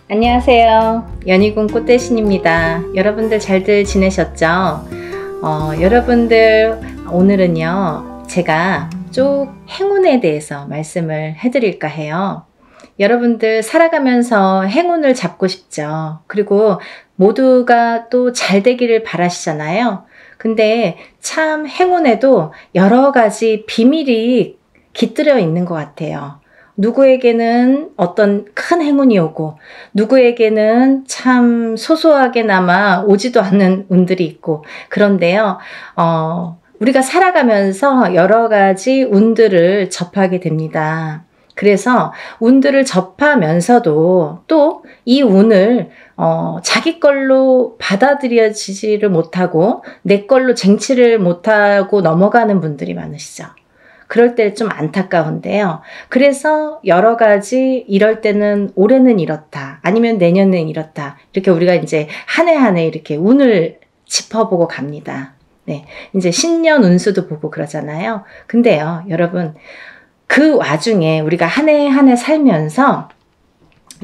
안녕하세요. 연희군 꽃대신입니다. 여러분들 잘들 지내셨죠? 여러분들 오늘은요 제가 쭉 행운에 대해서 말씀을 해드릴까 해요. 여러분들 살아가면서 행운을 잡고 싶죠. 그리고 모두가 또 잘 되기를 바라시잖아요. 근데 참 행운에도 여러 가지 비밀이 깃들여 있는 것 같아요. 누구에게는 어떤 큰 행운이 오고 누구에게는 참 소소하게나마 오지도 않는 운들이 있고, 그런데요 우리가 살아가면서 여러 가지 운들을 접하게 됩니다. 그래서 운들을 접하면서도 또 이 운을 자기 걸로 받아들여지지를 못하고 내 걸로 쟁취를 못하고 넘어가는 분들이 많으시죠. 그럴 때 좀 안타까운데요. 그래서 여러 가지 이럴 때는 올해는 이렇다, 아니면 내년은 이렇다, 이렇게 우리가 이제 한 해 한 해 이렇게 운을 짚어보고 갑니다. 네, 이제 신년 운수도 보고 그러잖아요. 근데요, 여러분, 그 와중에 우리가 한 해 한 해 살면서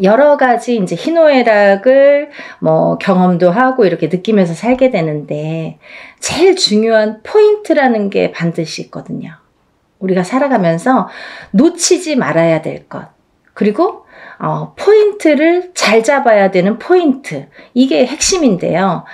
여러 가지 이제 희노애락을 경험도 하고 이렇게 느끼면서 살게 되는데, 제일 중요한 포인트라는 게 반드시 있거든요. 우리가 살아가면서 놓치지 말아야 될 것, 그리고 포인트를 잘 잡아야 되는 포인트, 이게 핵심인데요.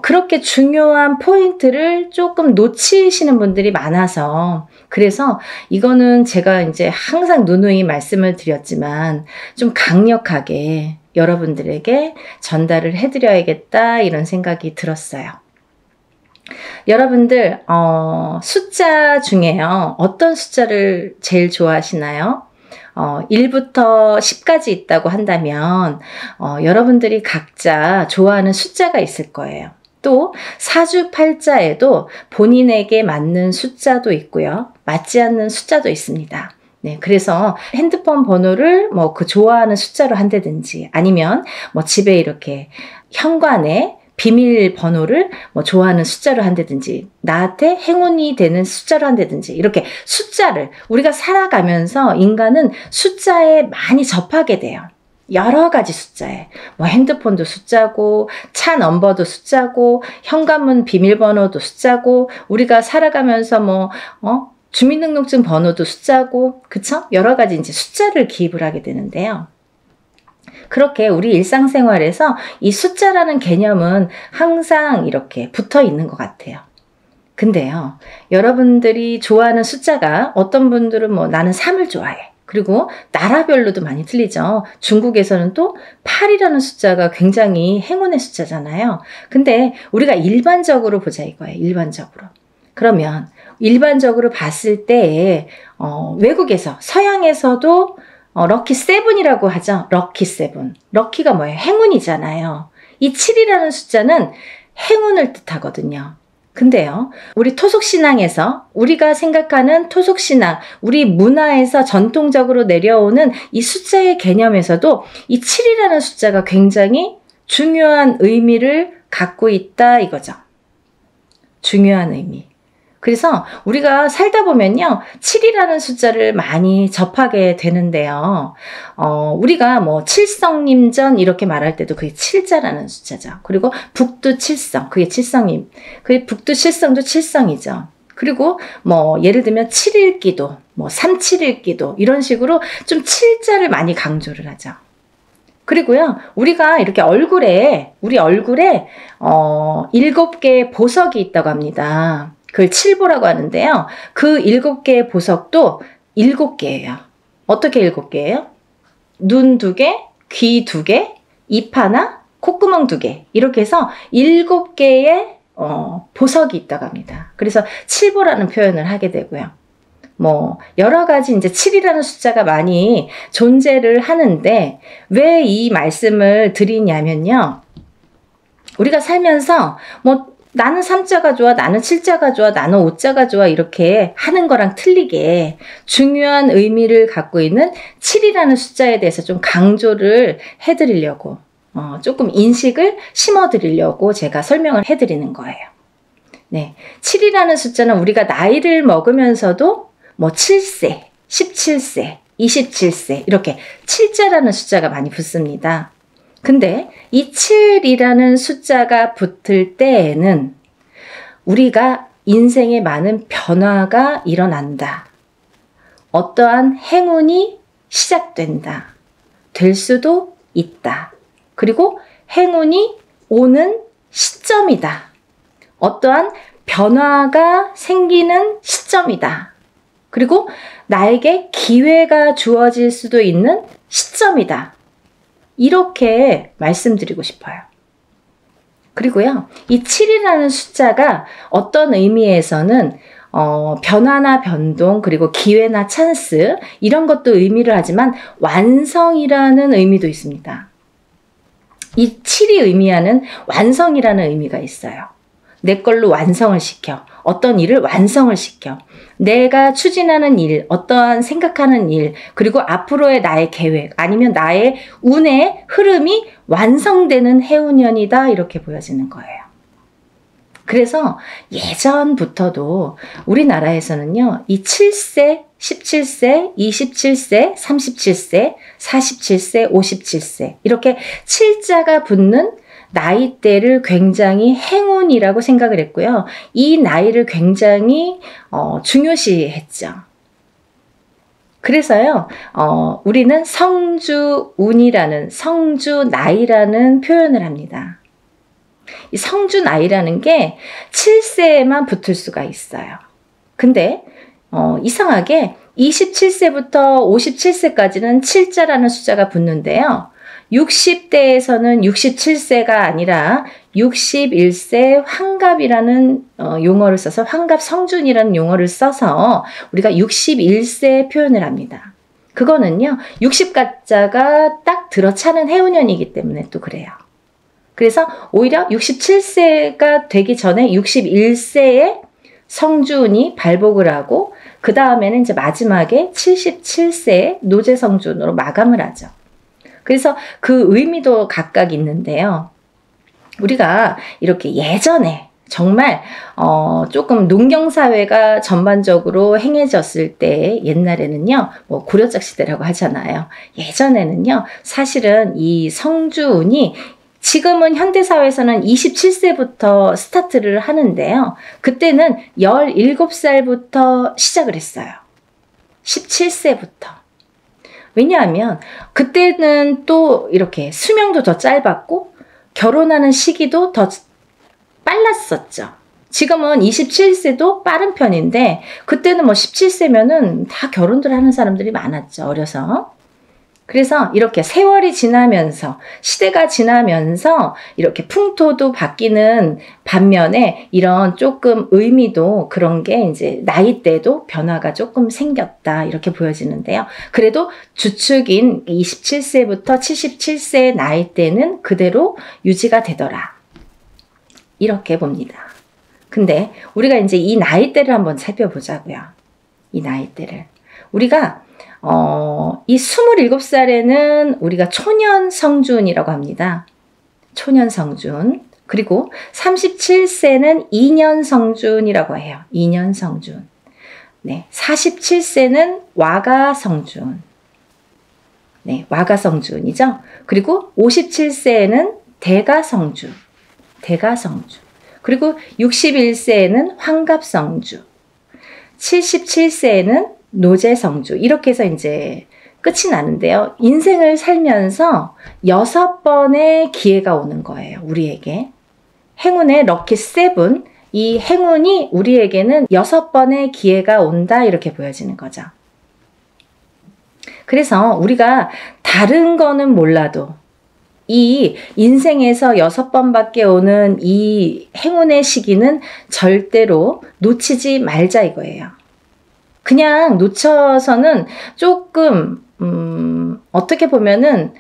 그렇게 중요한 포인트를 조금 놓치시는 분들이 많아서, 그래서 이거는 제가 이제 항상 누누이 말씀을 드렸지만 좀 강력하게 여러분들에게 전달을 해드려야겠다, 이런 생각이 들었어요. 여러분들 숫자 중에요, 어떤 숫자를 제일 좋아하시나요? 1부터 10까지 있다고 한다면 여러분들이 각자 좋아하는 숫자가 있을 거예요. 또 사주팔자에도 본인에게 맞는 숫자도 있고요, 맞지 않는 숫자도 있습니다. 네, 그래서 핸드폰 번호를 그 좋아하는 숫자로 한다든지, 아니면 집에 이렇게 현관에 비밀번호를 좋아하는 숫자로 한다든지, 나한테 행운이 되는 숫자로 한다든지, 이렇게 숫자를 우리가 살아가면서 인간은 숫자에 많이 접하게 돼요. 여러 가지 숫자에, 핸드폰도 숫자고, 차 넘버도 숫자고, 현관문 비밀번호도 숫자고, 우리가 살아가면서 주민등록증 번호도 숫자고, 그쵸? 여러 가지 이제 숫자를 기입을 하게 되는데요. 그렇게 우리 일상생활에서 이 숫자라는 개념은 항상 이렇게 붙어 있는 것 같아요. 근데요, 여러분들이 좋아하는 숫자가, 어떤 분들은 나는 3을 좋아해. 그리고 나라별로도 많이 틀리죠. 중국에서는 또 8이라는 숫자가 굉장히 행운의 숫자잖아요. 근데 우리가 일반적으로 보자 이거예요. 일반적으로. 그러면 일반적으로 봤을 때 외국에서, 서양에서도 럭키 세븐이라고 하죠. 럭키 세븐. 럭키가 뭐예요? 행운이잖아요. 이 7이라는 숫자는 행운을 뜻하거든요. 근데요, 우리 토속신앙에서, 우리가 생각하는 토속신앙, 우리 문화에서 전통적으로 내려오는 이 숫자의 개념에서도 이 7이라는 숫자가 굉장히 중요한 의미를 갖고 있다 이거죠. 중요한 의미. 그래서 우리가 살다 보면요, 7이라는 숫자를 많이 접하게 되는데요. 우리가 칠성림전 이렇게 말할 때도 그게 7자라는 숫자죠. 그리고 북두칠성, 그게 칠성임. 그게 북두칠성도 칠성이죠. 그리고 예를 들면 7일기도, 371기도, 이런 식으로 좀 7자를 많이 강조를 하죠. 그리고요, 우리가 이렇게 우리 얼굴에 7개의 보석이 있다고 합니다. 그걸 칠보라고 하는데요. 그 7개의 보석도 7개예요. 어떻게 7개예요? 눈 2개, 귀 2개, 입 하나, 콧구멍 2개, 이렇게 해서 7개의 보석이 있다고 합니다. 그래서 칠보라는 표현을 하게 되고요. 여러 가지 이제 7이라는 숫자가 많이 존재를 하는데, 왜 이 말씀을 드리냐면요, 우리가 살면서 나는 3자가 좋아, 나는 7자가 좋아, 나는 5자가 좋아, 이렇게 하는 거랑 틀리게 중요한 의미를 갖고 있는 7이라는 숫자에 대해서 좀 강조를 해드리려고, 조금 인식을 심어드리려고 제가 설명을 해드리는 거예요. 네, 7이라는 숫자는 우리가 나이를 먹으면서도 7세, 17세, 27세 이렇게 7자라는 숫자가 많이 붙습니다. 근데 이 7이라는 숫자가 붙을 때에는 우리가 인생에 많은 변화가 일어난다. 어떠한 행운이 시작된다. 될 수도 있다. 그리고 행운이 오는 시점이다. 어떠한 변화가 생기는 시점이다. 그리고 나에게 기회가 주어질 수도 있는 시점이다. 이렇게 말씀드리고 싶어요. 그리고요, 이 7이라는 숫자가 어떤 의미에서는 변화나 변동, 그리고 기회나 찬스, 이런 것도 의미를 하지만 완성이라는 의미도 있습니다. 이 7이 의미하는 완성이라는 의미가 있어요. 내 걸로 완성을 시켜. 어떤 일을 완성을 시켜. 내가 추진하는 일, 어떠한 생각하는 일, 그리고 앞으로의 나의 계획, 아니면 나의 운의 흐름이 완성되는 해운년이다, 이렇게 보여지는 거예요. 그래서 예전부터도 우리나라에서는요, 이 7세, 17세, 27세, 37세, 47세, 57세, 이렇게 7자가 붙는 나이대를 굉장히 행운이라고 생각을 했고요. 이 나이를 굉장히 중요시했죠. 그래서요, 우리는 성주운이라는, 성주나이라는 표현을 합니다. 이 성주나이라는 게 7세에만 붙을 수가 있어요. 근데 이상하게 27세부터 57세까지는 7자라는 숫자가 붙는데요. 60대에서는 67세가 아니라 61세 환갑이라는 용어를 써서, 환갑 성준이라는 용어를 써서 우리가 61세 표현을 합니다. 그거는요, 60가자가 딱 들어차는 해운년이기 때문에 또 그래요. 그래서 오히려 67세가 되기 전에 61세에 성준이 발복을 하고, 그 다음에는 이제 마지막에 77세에 노제성준으로 마감을 하죠. 그래서 그 의미도 각각 있는데요. 우리가 이렇게 예전에 정말 조금 농경사회가 전반적으로 행해졌을 때, 옛날에는요, 뭐 고려적 시대라고 하잖아요. 예전에는요, 사실은 이 성주운이, 지금은 현대사회에서는 27세부터 스타트를 하는데요. 그때는 17살부터 시작을 했어요. 17세부터. 왜냐하면 그때는 또 이렇게 수명도 더 짧았고 결혼하는 시기도 더 빨랐었죠. 지금은 27세도 빠른 편인데 그때는 뭐 17세면은 다 결혼들 하는 사람들이 많았죠. 어려서. 그래서 이렇게 세월이 지나면서, 시대가 지나면서 이렇게 풍토도 바뀌는 반면에 이런 조금 의미도, 그런 게 이제 나이대도 변화가 조금 생겼다, 이렇게 보여지는데요. 그래도 주축인 27세부터 77세의 나이대는 그대로 유지가 되더라, 이렇게 봅니다. 근데 우리가 이제 이 나이대를 한번 살펴보자고요. 이 나이대를. 우리가 이 27살에는 우리가 초년성준이라고 합니다. 초년성준. 그리고 37세는 2년성준이라고 해요. 2년성준. 네, 47세는 와가성준. 네, 와가성준이죠. 그리고 57세에는 대가성준. 대가성준. 그리고 61세에는 환갑성주. 77세에는 노제성주. 이렇게 해서 이제 끝이 나는데요. 인생을 살면서 6번의 기회가 오는 거예요. 우리에게. 행운의 럭키 7. 이 행운이 우리에게는 6번의 기회가 온다, 이렇게 보여지는 거죠. 그래서 우리가 다른 거는 몰라도 이 인생에서 6번밖에 오는 이 행운의 시기는 절대로 놓치지 말자, 이거예요. 그냥 놓쳐서는 조금 어떻게 보면은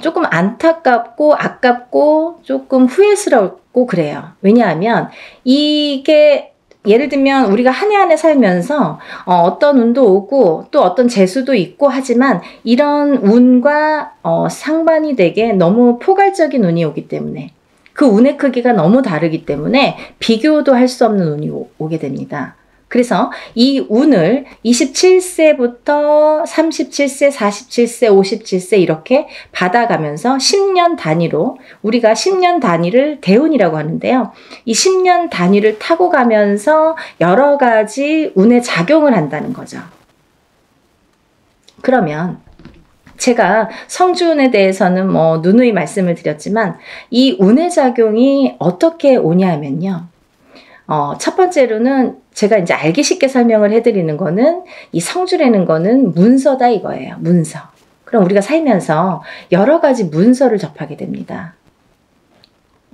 조금 안타깝고 아깝고 조금 후회스럽고 그래요. 왜냐하면 이게, 예를 들면 우리가 한 해 한 해 살면서 어떤 운도 오고 또 어떤 재수도 있고 하지만, 이런 운과 상반이 되게 너무 포괄적인 운이 오기 때문에, 그 운의 크기가 너무 다르기 때문에 비교도 할 수 없는 운이 오게 됩니다. 그래서 이 운을 27세부터 37세, 47세, 57세 이렇게 받아가면서 10년 단위로 우리가 10년 단위를 대운이라고 하는데요. 이 10년 단위를 타고 가면서 여러 가지 운에 작용을 한다는 거죠. 그러면 제가 성주운에 대해서는 뭐 누누이 말씀을 드렸지만 이 운의 작용이 어떻게 오냐면요. 첫 번째로는 제가 이제 알기 쉽게 설명을 해드리는 거는 이 성주라는 거는 문서다 이거예요. 문서. 그럼 우리가 살면서 여러 가지 문서를 접하게 됩니다.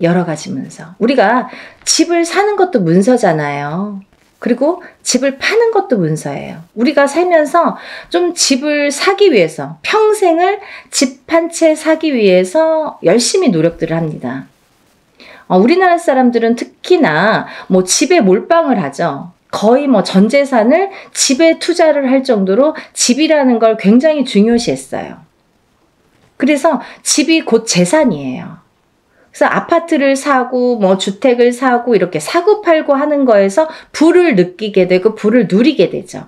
여러 가지 문서. 우리가 집을 사는 것도 문서잖아요. 그리고 집을 파는 것도 문서예요. 우리가 살면서 좀 집을 사기 위해서 평생을 집 한 채 사기 위해서 열심히 노력들을 합니다. 우리나라 사람들은 특히나 뭐 집에 몰빵을 하죠. 거의 뭐 전 재산을 집에 투자를 할 정도로 집이라는 걸 굉장히 중요시했어요. 그래서 집이 곧 재산이에요. 그래서 아파트를 사고 뭐 주택을 사고 이렇게 사고 팔고 하는 거에서 부를 느끼게 되고 부를 누리게 되죠.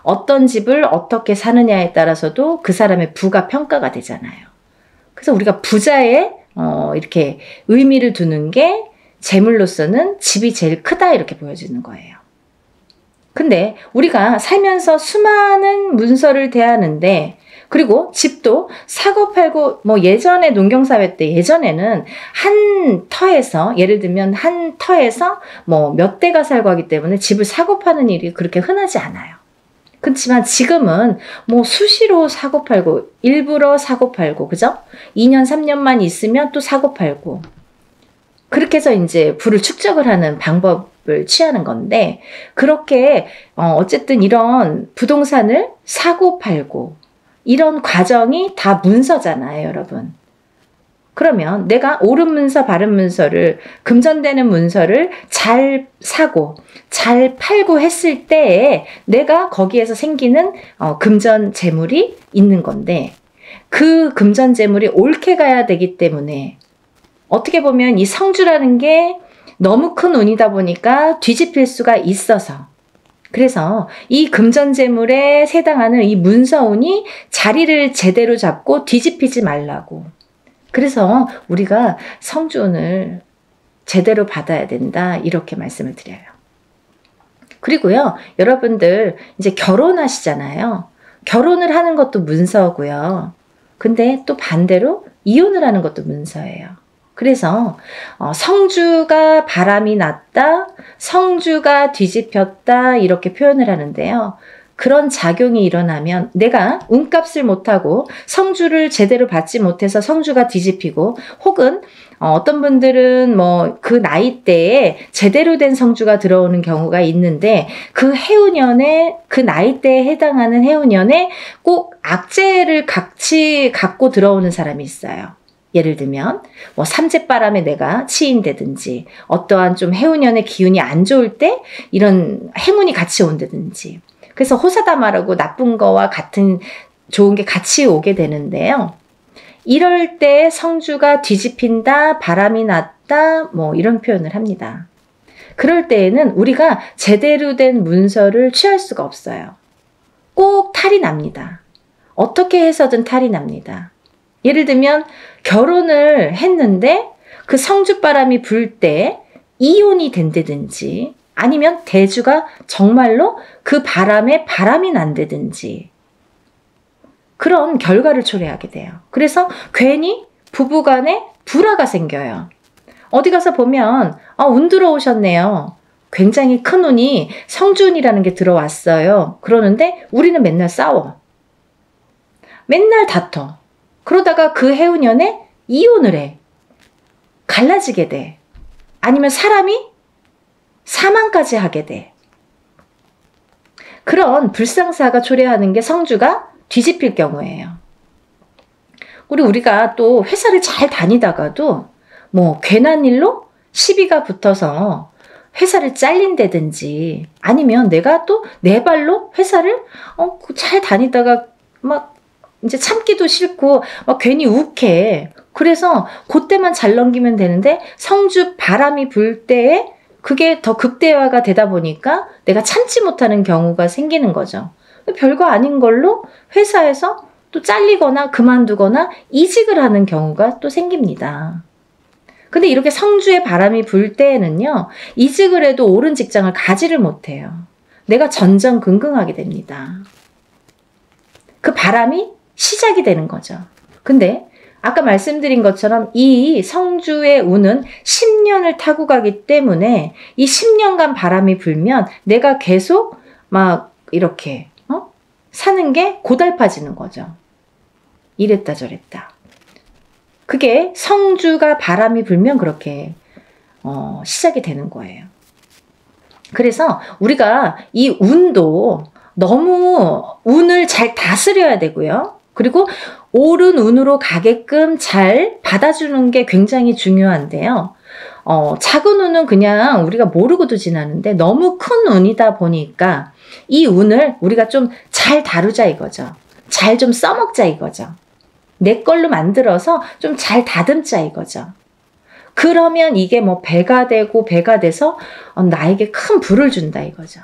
어떤 집을 어떻게 사느냐에 따라서도 그 사람의 부가 평가가 되잖아요. 그래서 우리가 부자의 이렇게 의미를 두는 게 재물로서는 집이 제일 크다 이렇게 보여지는 거예요. 근데 우리가 살면서 수많은 문서를 대하는데 그리고 집도 사고 팔고 뭐 예전에 농경사회 때 예전에는 한 터에서 예를 들면 한 터에서 뭐 몇 대가 살고 하기 때문에 집을 사고 파는 일이 그렇게 흔하지 않아요. 그렇지만 지금은 뭐 수시로 사고 팔고 일부러 사고 팔고 그죠? 2년 3년만 있으면 또 사고 팔고 그렇게 해서 이제 부를 축적을 하는 방법을 취하는 건데 그렇게 어쨌든 이런 부동산을 사고 팔고 이런 과정이 다 문서잖아요, 여러분. 그러면 내가 옳은 문서, 바른 문서를 금전되는 문서를 잘 사고 잘 팔고 했을 때에 내가 거기에서 생기는 금전 재물이 있는 건데 그 금전 재물이 옳게 가야 되기 때문에 어떻게 보면 이 성주라는 게 너무 큰 운이다 보니까 뒤집힐 수가 있어서 그래서 이 금전재물에 해당하는 이 문서운이 자리를 제대로 잡고 뒤집히지 말라고. 그래서 우리가 성주운을 제대로 받아야 된다 이렇게 말씀을 드려요. 그리고요, 여러분들 이제 결혼하시잖아요. 결혼을 하는 것도 문서고요. 근데 또 반대로 이혼을 하는 것도 문서예요. 그래서 성주가 바람이 났다, 성주가 뒤집혔다 이렇게 표현을 하는데요. 그런 작용이 일어나면 내가 운값을 못하고 성주를 제대로 받지 못해서 성주가 뒤집히고 혹은 어떤 분들은 뭐 그 나이대에 제대로 된 성주가 들어오는 경우가 있는데 그 해운년에 그 나이대에 해당하는 해운년에 꼭 악재를 같이 갖고 들어오는 사람이 있어요. 예를 들면 뭐 삼재바람에 내가 치인다든지 어떠한 좀 해운년의 기운이 안 좋을 때 이런 해문이 같이 온다든지 그래서 호사다마라고 나쁜 거와 같은 좋은 게 같이 오게 되는데요. 이럴 때 성주가 뒤집힌다, 바람이 났다 뭐 이런 표현을 합니다. 그럴 때에는 우리가 제대로 된 문서를 취할 수가 없어요. 꼭 탈이 납니다. 어떻게 해서든 탈이 납니다. 예를 들면 결혼을 했는데 그 성주바람이 불 때 이혼이 된다든지 아니면 대주가 정말로 그 바람에 바람이 난다든지 그런 결과를 초래하게 돼요. 그래서 괜히 부부간에 불화가 생겨요. 어디 가서 보면 운 들어오셨네요. 굉장히 큰 운이 성주운이라는 게 들어왔어요. 그러는데 우리는 맨날 싸워. 맨날 다퉈. 그러다가 그 해운년에 이혼을 해. 갈라지게 돼. 아니면 사람이 사망까지 하게 돼. 그런 불상사가 초래하는 게 성주가 뒤집힐 경우예요. 우리가 또 회사를 잘 다니다가도 뭐 괜한 일로 시비가 붙어서 회사를 잘린다든지 아니면 내가 또 내 발로 회사를 잘 다니다가 막 이제 참기도 싫고 막 괜히 욱해. 그래서 그때만 잘 넘기면 되는데 성주 바람이 불 때에 그게 더 극대화가 되다 보니까 내가 참지 못하는 경우가 생기는 거죠. 별거 아닌 걸로 회사에서 또 잘리거나 그만두거나 이직을 하는 경우가 또 생깁니다. 근데 이렇게 성주의 바람이 불 때에는요, 이직을 해도 옳은 직장을 가지를 못해요. 내가 전전긍긍하게 됩니다. 그 바람이 시작이 되는 거죠. 근데 아까 말씀드린 것처럼 이 성주의 운은 10년을 타고 가기 때문에 이 10년간 바람이 불면 내가 계속 막 이렇게 사는 게 고달파지는 거죠. 이랬다 저랬다. 그게 성주가 바람이 불면 그렇게 시작이 되는 거예요. 그래서 우리가 이 운도 너무 운을 잘 다스려야 되고요. 그리고 옳은 운으로 가게끔 잘 받아주는 게 굉장히 중요한데요. 작은 운은 그냥 우리가 모르고도 지나는데 너무 큰 운이다 보니까 이 운을 우리가 좀 잘 다루자 이거죠. 잘 좀 써먹자 이거죠. 내 걸로 만들어서 좀 잘 다듬자 이거죠. 그러면 이게 뭐 배가 되고 배가 돼서 나에게 큰 부를 준다 이거죠.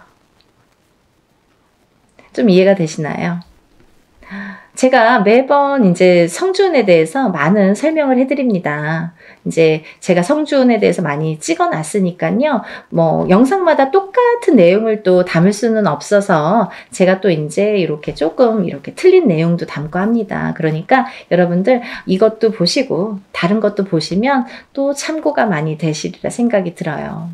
좀 이해가 되시나요? 제가 매번 이제 성주운에 대해서 많은 설명을 해드립니다. 이제 제가 성주운에 대해서 많이 찍어놨으니까요. 뭐 영상마다 똑같은 내용을 또 담을 수는 없어서 제가 또 이제 이렇게 조금 이렇게 틀린 내용도 담고 합니다. 그러니까 여러분들 이것도 보시고 다른 것도 보시면 또 참고가 많이 되시리라 생각이 들어요.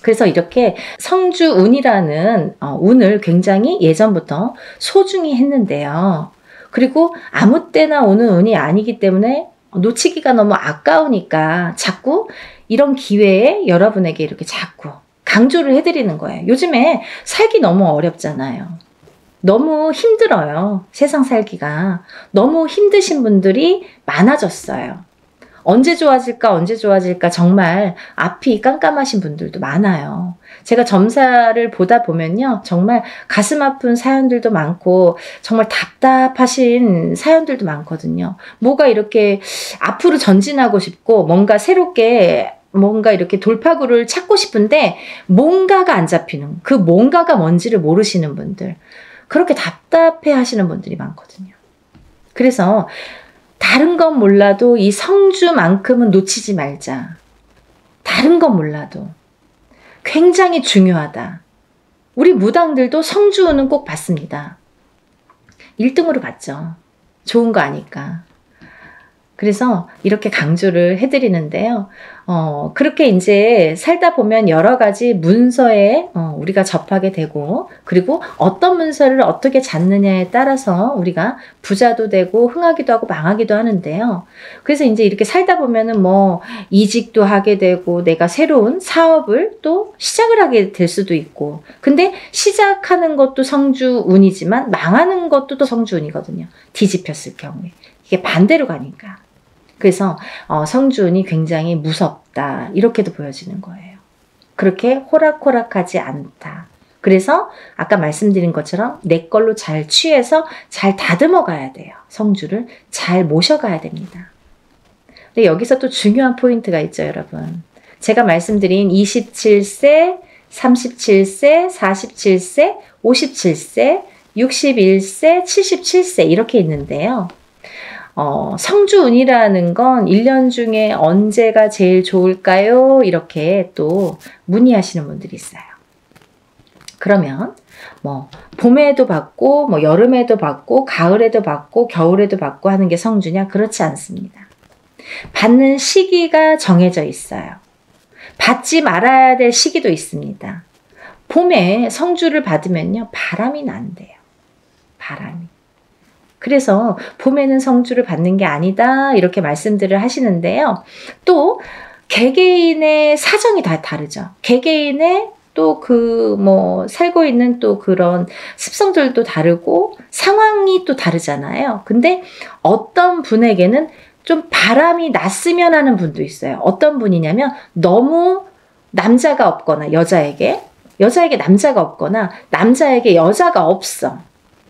그래서 이렇게 성주운이라는 운을 굉장히 예전부터 소중히 했는데요. 그리고 아무 때나 오는 운이 아니기 때문에 놓치기가 너무 아까우니까 자꾸 이런 기회에 여러분에게 이렇게 자꾸 강조를 해드리는 거예요. 요즘에 살기 너무 어렵잖아요. 너무 힘들어요. 세상 살기가. 너무 힘드신 분들이 많아졌어요. 언제 좋아질까 언제 좋아질까 정말 앞이 깜깜하신 분들도 많아요. 제가 점사를 보다 보면요. 정말 가슴 아픈 사연들도 많고 정말 답답하신 사연들도 많거든요. 뭐가 이렇게 앞으로 전진하고 싶고 뭔가 새롭게 뭔가 이렇게 돌파구를 찾고 싶은데 뭔가가 안 잡히는 그 뭔가가 뭔지를 모르시는 분들 그렇게 답답해 하시는 분들이 많거든요. 그래서 다른 건 몰라도 이 성주만큼은 놓치지 말자. 다른 건 몰라도 굉장히 중요하다. 우리 무당들도 성주운은 꼭 받습니다. 1등으로 받죠. 좋은 거 아니까. 그래서 이렇게 강조를 해드리는데요. 그렇게 이제 살다 보면 여러 가지 문서에 우리가 접하게 되고, 그리고 어떤 문서를 어떻게 잡느냐에 따라서 우리가 부자도 되고 흥하기도 하고 망하기도 하는데요. 그래서 이제 이렇게 살다 보면은 뭐 이직도 하게 되고, 내가 새로운 사업을 또 시작을 하게 될 수도 있고, 근데 시작하는 것도 성주운이지만 망하는 것도 또 성주운이거든요. 뒤집혔을 경우에. 이게 반대로 가니까. 그래서 성주운이 굉장히 무섭다 이렇게도 보여지는 거예요. 그렇게 호락호락하지 않다. 그래서 아까 말씀드린 것처럼 내 걸로 잘 취해서 잘 다듬어 가야 돼요. 성주를 잘 모셔가야 됩니다. 근데 여기서 또 중요한 포인트가 있죠, 여러분. 제가 말씀드린 27세, 37세, 47세, 57세, 61세, 77세 이렇게 있는데요. 성주운이라는 건 1년 중에 언제가 제일 좋을까요? 이렇게 또 문의하시는 분들이 있어요. 그러면 뭐 봄에도 받고 뭐 여름에도 받고 가을에도 받고 겨울에도 받고 하는 게 성주냐? 그렇지 않습니다. 받는 시기가 정해져 있어요. 받지 말아야 될 시기도 있습니다. 봄에 성주를 받으면요. 바람이 난대요. 바람이. 그래서 봄에는 성주를 받는 게 아니다 이렇게 말씀들을 하시는데요. 또 개개인의 사정이 다 다르죠. 개개인의 또 그 뭐 살고 있는 또 그런 습성들도 다르고 상황이 또 다르잖아요. 근데 어떤 분에게는 좀 바람이 났으면 하는 분도 있어요. 어떤 분이냐면 너무 남자가 없거나 여자에게 남자가 없거나 남자에게 여자가 없어.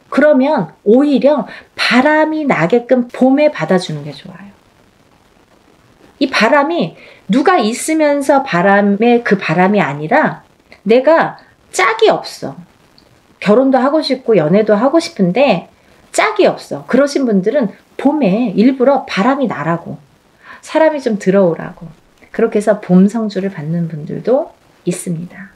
그러면 오히려 바람이 나게끔 봄에 받아주는 게 좋아요. 이 바람이 누가 있으면서 바람의 그 바람이 아니라 내가 짝이 없어. 결혼도 하고 싶고 연애도 하고 싶은데 짝이 없어. 그러신 분들은 봄에 일부러 바람이 나라고, 사람이 좀 들어오라고, 그렇게 해서 봄 성주를 받는 분들도 있습니다.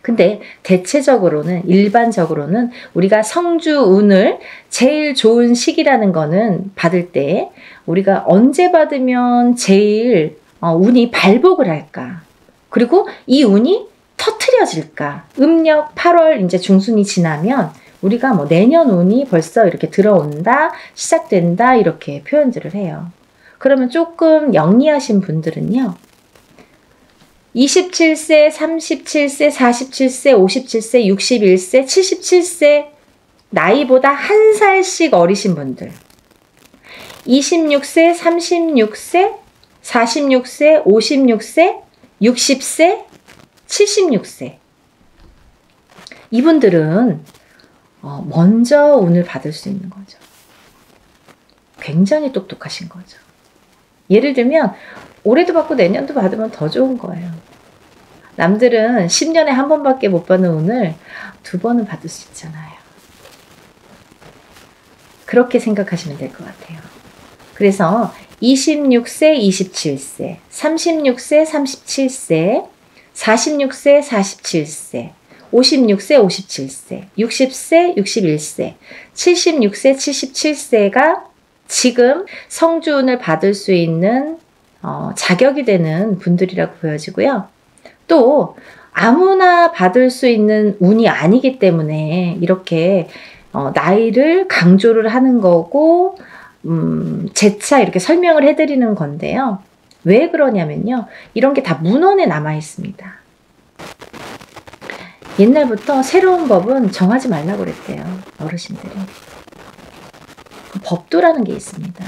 근데 대체적으로는, 일반적으로는 우리가 성주운을 제일 좋은 시기라는 거는 받을 때 우리가 언제 받으면 제일 운이 발복을 할까? 그리고 이 운이 터트려질까? 음력 8월 이제 중순이 지나면 우리가 뭐 내년 운이 벌써 이렇게 들어온다, 시작된다 이렇게 표현들을 해요. 그러면 조금 영리하신 분들은요. 27세, 37세, 47세, 57세, 61세, 77세 나이보다 한 살씩 어리신 분들, 26세, 36세, 46세, 56세, 60세, 76세 이분들은 먼저 운을 받을 수 있는 거죠. 굉장히 똑똑하신 거죠. 예를 들면 올해도 받고 내년도 받으면 더 좋은 거예요. 남들은 10년에 한 번밖에 못 받는 운을 2번은 받을 수 있잖아요. 그렇게 생각하시면 될 것 같아요. 그래서 26세, 27세, 36세, 37세, 46세, 47세, 56세, 57세, 60세, 61세, 76세, 77세가 지금 성주운을 받을 수 있는 자격이 되는 분들이라고 보여지고요. 또 아무나 받을 수 있는 운이 아니기 때문에 이렇게 나이를 강조를 하는 거고 재차 이렇게 설명을 해드리는 건데요. 왜 그러냐면요. 이런 게 다 문헌에 남아 있습니다. 옛날부터 새로운 법은 정하지 말라고 그랬대요. 어르신들이. 법도라는 게 있습니다.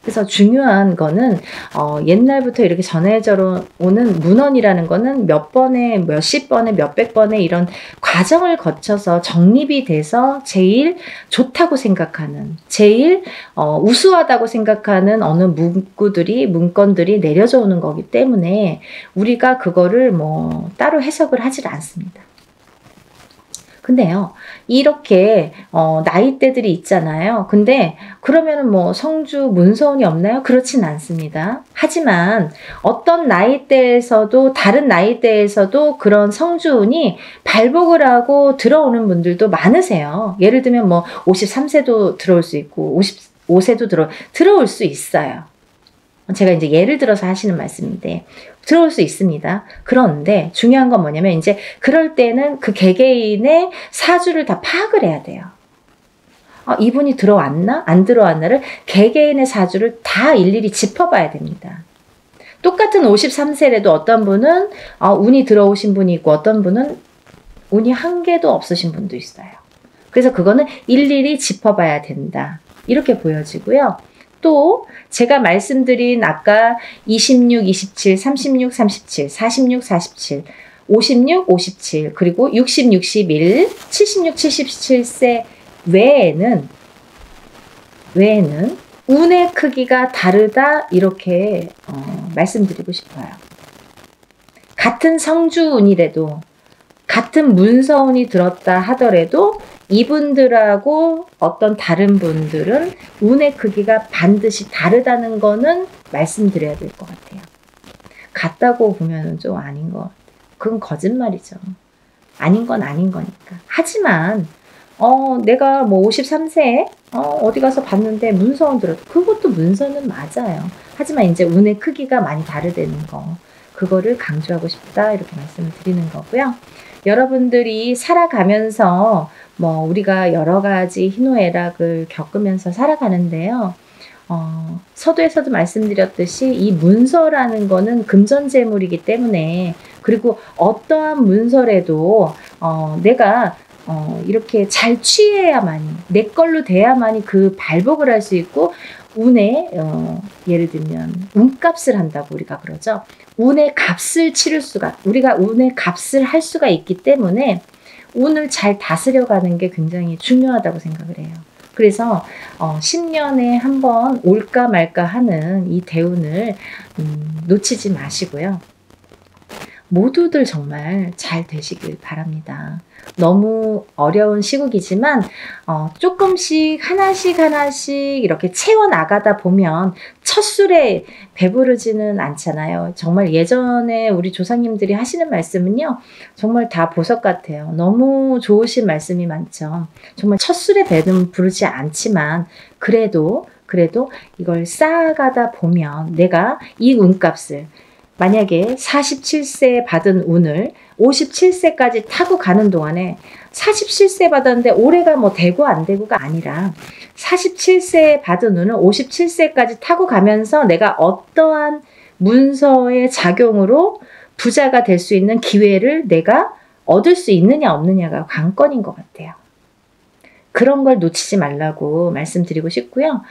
그래서 중요한 거는 옛날부터 이렇게 전해져 오는 문헌이라는 거는 몇 번에, 몇십 번에, 몇백 번에 이런 과정을 거쳐서 정립이 돼서 제일 좋다고 생각하는, 제일 우수하다고 생각하는 어느 문건들이 내려져 오는 거기 때문에 우리가 그거를 뭐 따로 해석을 하질 않습니다. 근데요, 이렇게 나이대들이 있잖아요. 근데 그러면은 뭐 성주 문서운이 없나요? 그렇진 않습니다. 하지만 어떤 나이대에서도, 다른 나이대에서도 그런 성주운이 발복을 하고 들어오는 분들도 많으세요. 예를 들면 뭐 53세도 들어올 수 있고 55세도 들어올 수 있어요. 제가 이제 예를 들어서 하시는 말씀인데 들어올 수 있습니다. 그런데 중요한 건 뭐냐면 이제 그럴 때는 그 개개인의 사주를 다 파악을 해야 돼요. 이분이 들어왔나? 안 들어왔나를 개개인의 사주를 다 일일이 짚어봐야 됩니다. 똑같은 53세라도 어떤 분은 운이 들어오신 분이 있고 어떤 분은 운이 한 개도 없으신 분도 있어요. 그래서 그거는 일일이 짚어봐야 된다. 이렇게 보여지고요. 또 제가 말씀드린 아까 26, 27, 36, 37, 46, 47, 56, 57 그리고 60, 61, 76, 77세 외에는 운의 크기가 다르다 이렇게 말씀드리고 싶어요. 같은 성주운이라도 같은 문서운이 들었다 하더라도 이분들하고 어떤 다른 분들은 운의 크기가 반드시 다르다는 거는 말씀드려야 될 것 같아요. 같다고 보면 좀 아닌 것 같아요. 그건 거짓말이죠. 아닌 건 아닌 거니까. 하지만 내가 뭐 53세에 어디 가서 봤는데 문서운 들어도 그것도 문서는 맞아요. 하지만 이제 운의 크기가 많이 다르다는 거, 그거를 강조하고 싶다 이렇게 말씀을 드리는 거고요. 여러분들이 살아가면서 뭐 우리가 여러 가지 희노애락을 겪으면서 살아가는데요. 서두에서도 말씀드렸듯이 이 문서라는 거는 금전재물이기 때문에, 그리고 어떠한 문서라도 내가 이렇게 잘 취해야만이, 내 걸로 돼야만이 그 발복을 할 수 있고, 운에 예를 들면 운값을 한다고 우리가 그러죠. 운의 값을 치를 수가, 우리가 운의 값을 할 수가 있기 때문에 운을 잘 다스려가는 게 굉장히 중요하다고 생각을 해요. 그래서 10년에 한 번 올까 말까 하는 이 대운을 놓치지 마시고요. 모두들 정말 잘 되시길 바랍니다. 너무 어려운 시국이지만 조금씩 하나씩 이렇게 채워나가다 보면 첫 술에 배부르지는 않잖아요. 정말 예전에 우리 조상님들이 하시는 말씀은요, 정말 다 보석 같아요. 너무 좋으신 말씀이 많죠. 정말 첫 술에 배는 부르지 않지만 그래도 이걸 쌓아가다 보면 내가 이 운값을, 만약에 47세 받은 운을 57세까지 타고 가는 동안에, 47세 받았는데 올해가 뭐 되고 안 되고가 아니라 47세 받은 운을 57세까지 타고 가면서 내가 어떠한 문서의 작용으로 부자가 될 수 있는 기회를 내가 얻을 수 있느냐 없느냐가 관건인 것 같아요. 그런 걸 놓치지 말라고 말씀드리고 싶고요.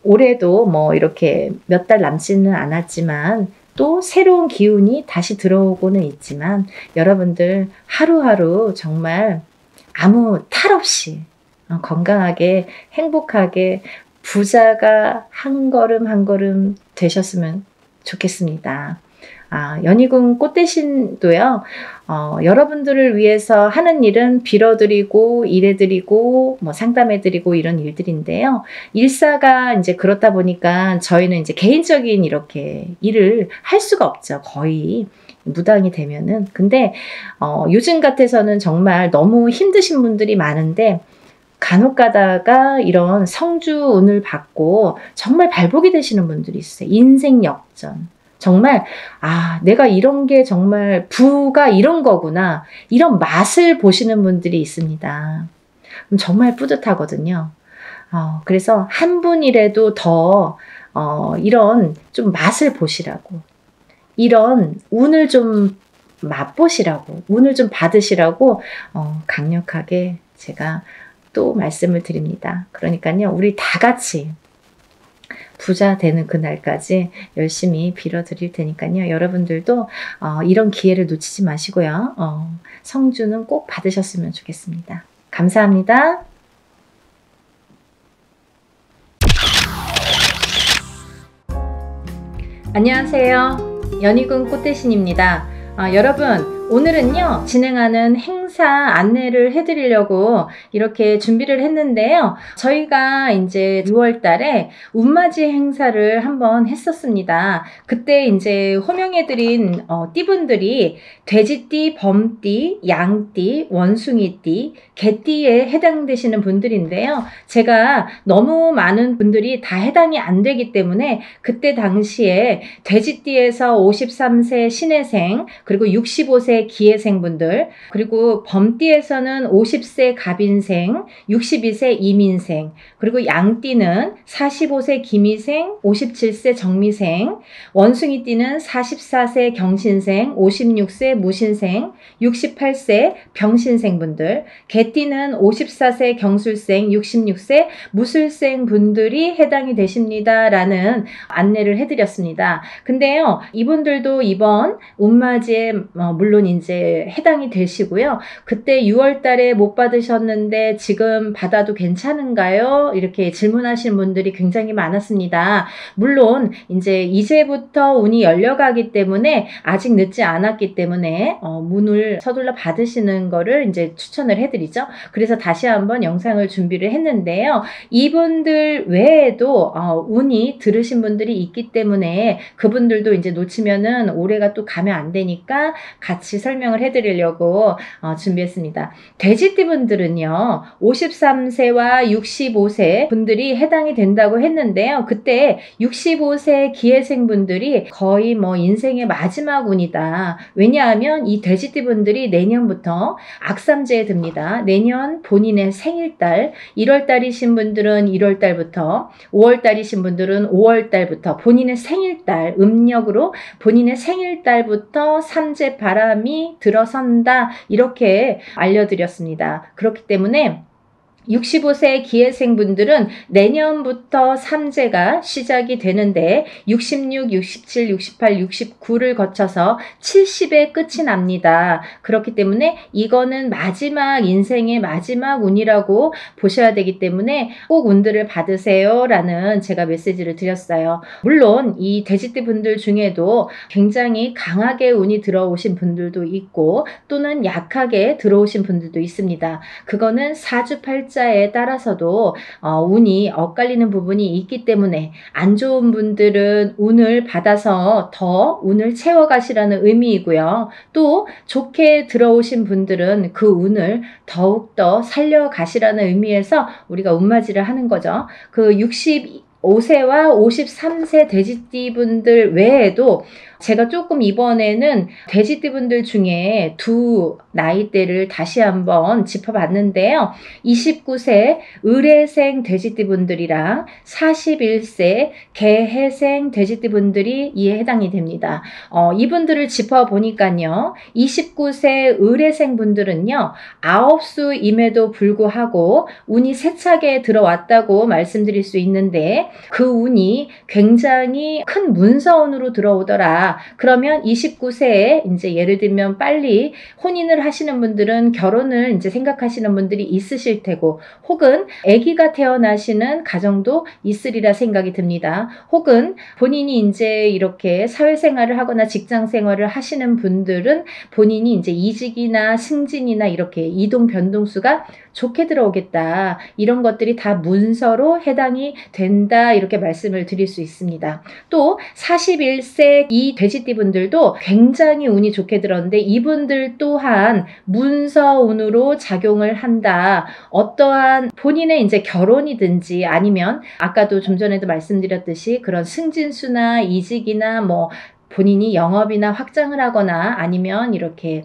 올해도 뭐 이렇게 몇 달 남지는 않았지만 또 새로운 기운이 다시 들어오고는 있지만 여러분들 하루하루 정말 아무 탈 없이 건강하게 행복하게 부자가 한 걸음 한 걸음 되셨으면 좋겠습니다. 연희궁 꽃대신도요, 여러분들을 위해서 하는 일은 빌어드리고, 일해드리고, 뭐 상담해드리고 이런 일들인데요. 일사가 이제 그렇다 보니까 저희는 이제 개인적인 이렇게 일을 할 수가 없죠. 거의 무당이 되면은. 근데, 요즘 같아서는 정말 너무 힘드신 분들이 많은데, 간혹 가다가 이런 성주운을 받고 정말 발복이 되시는 분들이 있어요. 인생 역전. 정말 내가 이런 게 정말 부가 이런 거구나, 이런 맛을 보시는 분들이 있습니다. 정말 뿌듯하거든요. 그래서 한 분이라도 더 이런 좀 맛을 보시라고, 이런 운을 좀 맛보시라고, 운을 좀 받으시라고 강력하게 제가 또 말씀을 드립니다. 그러니까요, 우리 다 같이 부자 되는 그날까지 열심히 빌어드릴 테니까요. 여러분들도 이런 기회를 놓치지 마시고요. 성주는 꼭 받으셨으면 좋겠습니다. 감사합니다. 안녕하세요. 연희궁 꽃대신입니다. 여러분, 오늘은요, 진행하는 행사 안내를 해드리려고 이렇게 준비를 했는데요. 저희가 이제 6월 달에 운맞이 행사를 한번 했었습니다. 그때 이제 호명해드린 띠분들이 돼지띠, 범띠, 양띠, 원숭이띠, 개띠에 해당되시는 분들인데요. 제가 너무 많은 분들이 다 해당이 안 되기 때문에 그때 당시에 돼지띠에서 53세 신해생, 그리고 65세 기해생분들, 그리고 범띠에서는 50세 갑인생, 62세 이민생, 그리고 양띠는 45세 기미생, 57세 정미생, 원숭이띠는 44세 경신생, 56세 무신생, 68세 병신생분들, 개띠는 54세 경술생, 66세 무술생 분들이 해당이 되십니다 라는 안내를 해드렸습니다. 근데요, 이분들도 이번 운맞이에 물론 이제 해당이 되시고요. 그때 6월 달에 못 받으셨는데 지금 받아도 괜찮은가요? 이렇게 질문하신 분들이 굉장히 많았습니다. 물론 이제부터 운이 열려가기 때문에 아직 늦지 않았기 때문에 문을 서둘러 받으시는 거를 이제 추천을 해드리죠. 그래서 다시 한번 영상을 준비를 했는데요. 이분들 외에도 운이 들으신 분들이 있기 때문에 그분들도 이제 놓치면은 올해가 또 가면 안 되니까 같이 설명을 해드리려고 준비했습니다. 돼지띠 분들은요, 53세와 65세 분들이 해당이 된다고 했는데요. 그때 65세 기해생 분들이 거의 뭐 인생의 마지막 운이다. 왜냐하면 이 돼지띠 분들이 내년부터 악삼재에 듭니다. 내년 본인의 생일달, 1월달이신 분들은 1월달부터, 5월달이신 분들은 5월달부터 본인의 생일달, 음력으로 본인의 생일달부터 삼재 바람이 들어선다, 이렇게 알려드렸습니다. 그렇기 때문에 65세 기회생분들은 내년부터 삼재가 시작이 되는데 66, 67, 68, 69를 거쳐서 70에 끝이 납니다. 그렇기 때문에 이거는 마지막 인생의 마지막 운이라고 보셔야 되기 때문에 꼭 운들을 받으세요 라는 제가 메시지를 드렸어요. 물론 이 돼지띠 분들 중에도 굉장히 강하게 운이 들어오신 분들도 있고 또는 약하게 들어오신 분들도 있습니다. 그거는 사주팔자에 따라서도 운이 엇갈리는 부분이 있기 때문에 안 좋은 분들은 운을 받아서 더 운을 채워가시라는 의미이고요. 또 좋게 들어오신 분들은 그 운을 더욱더 살려가시라는 의미에서 우리가 운맞이를 하는 거죠. 그 65세와 53세 돼지띠 분들 외에도 제가 조금 이번에는 돼지띠 분들 중에 두 나이대를 다시 한번 짚어봤는데요. 29세 을해생 돼지띠 분들이랑 41세 개해생 돼지띠 분들이 이에 해당이 됩니다. 이분들을 짚어보니까요. 29세 을해생 분들은요. 아홉수임에도 불구하고 운이 세차게 들어왔다고 말씀드릴 수 있는데 그 운이 굉장히 큰 문서운으로 들어오더라. 그러면 29세에 이제 예를 들면 빨리 혼인을 하시는 분들은 결혼을 이제 생각하시는 분들이 있으실 테고 혹은 아기가 태어나시는 가정도 있으리라 생각이 듭니다. 혹은 본인이 이제 이렇게 사회생활을 하거나 직장생활을 하시는 분들은 본인이 이제 이직이나 승진이나 이렇게 이동 변동수가 좋게 들어오겠다. 이런 것들이 다 문서로 해당이 된다. 이렇게 말씀을 드릴 수 있습니다. 또 41세 이 돼지띠 분들도 굉장히 운이 좋게 들었는데 이분들 또한 문서운으로 작용을 한다. 어떠한 본인의 이제 결혼이든지 아니면 아까도 좀 전에도 말씀드렸듯이 그런 승진수나 이직이나 뭐 본인이 영업이나 확장을 하거나 아니면 이렇게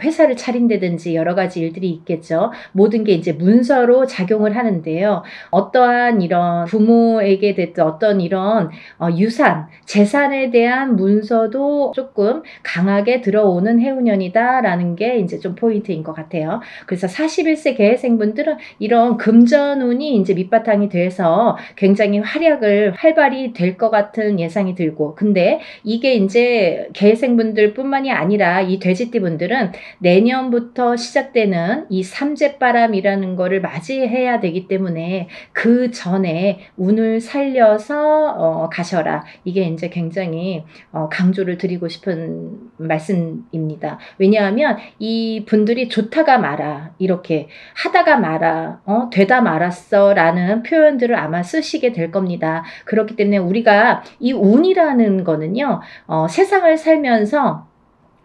회사를 차린다든지 여러 가지 일들이 있겠죠. 모든 게 이제 문서로 작용을 하는데요. 어떠한 이런 부모에게 됐든 어떤 이런 유산, 재산에 대한 문서도 조금 강하게 들어오는 해운년이다라는 게 이제 좀 포인트인 것 같아요. 그래서 41세 개해생분들은 이런 금전운이 이제 밑바탕이 돼서 굉장히 활발히 될 것 같은 예상이 들고 근데 이게 이제 개해생분들 뿐만이 아니라 이 돼지띠 분들은 내년부터 시작되는 이 삼재바람이라는 거를 맞이해야 되기 때문에 그 전에 운을 살려서 가셔라. 이게 이제 굉장히 강조를 드리고 싶은 말씀입니다. 왜냐하면 이 분들이 좋다가 말아 이렇게 하다가 말아 되다 말았어 라는 표현들을 아마 쓰시게 될 겁니다. 그렇기 때문에 우리가 이 운이라는 거는요. 세상을 살면서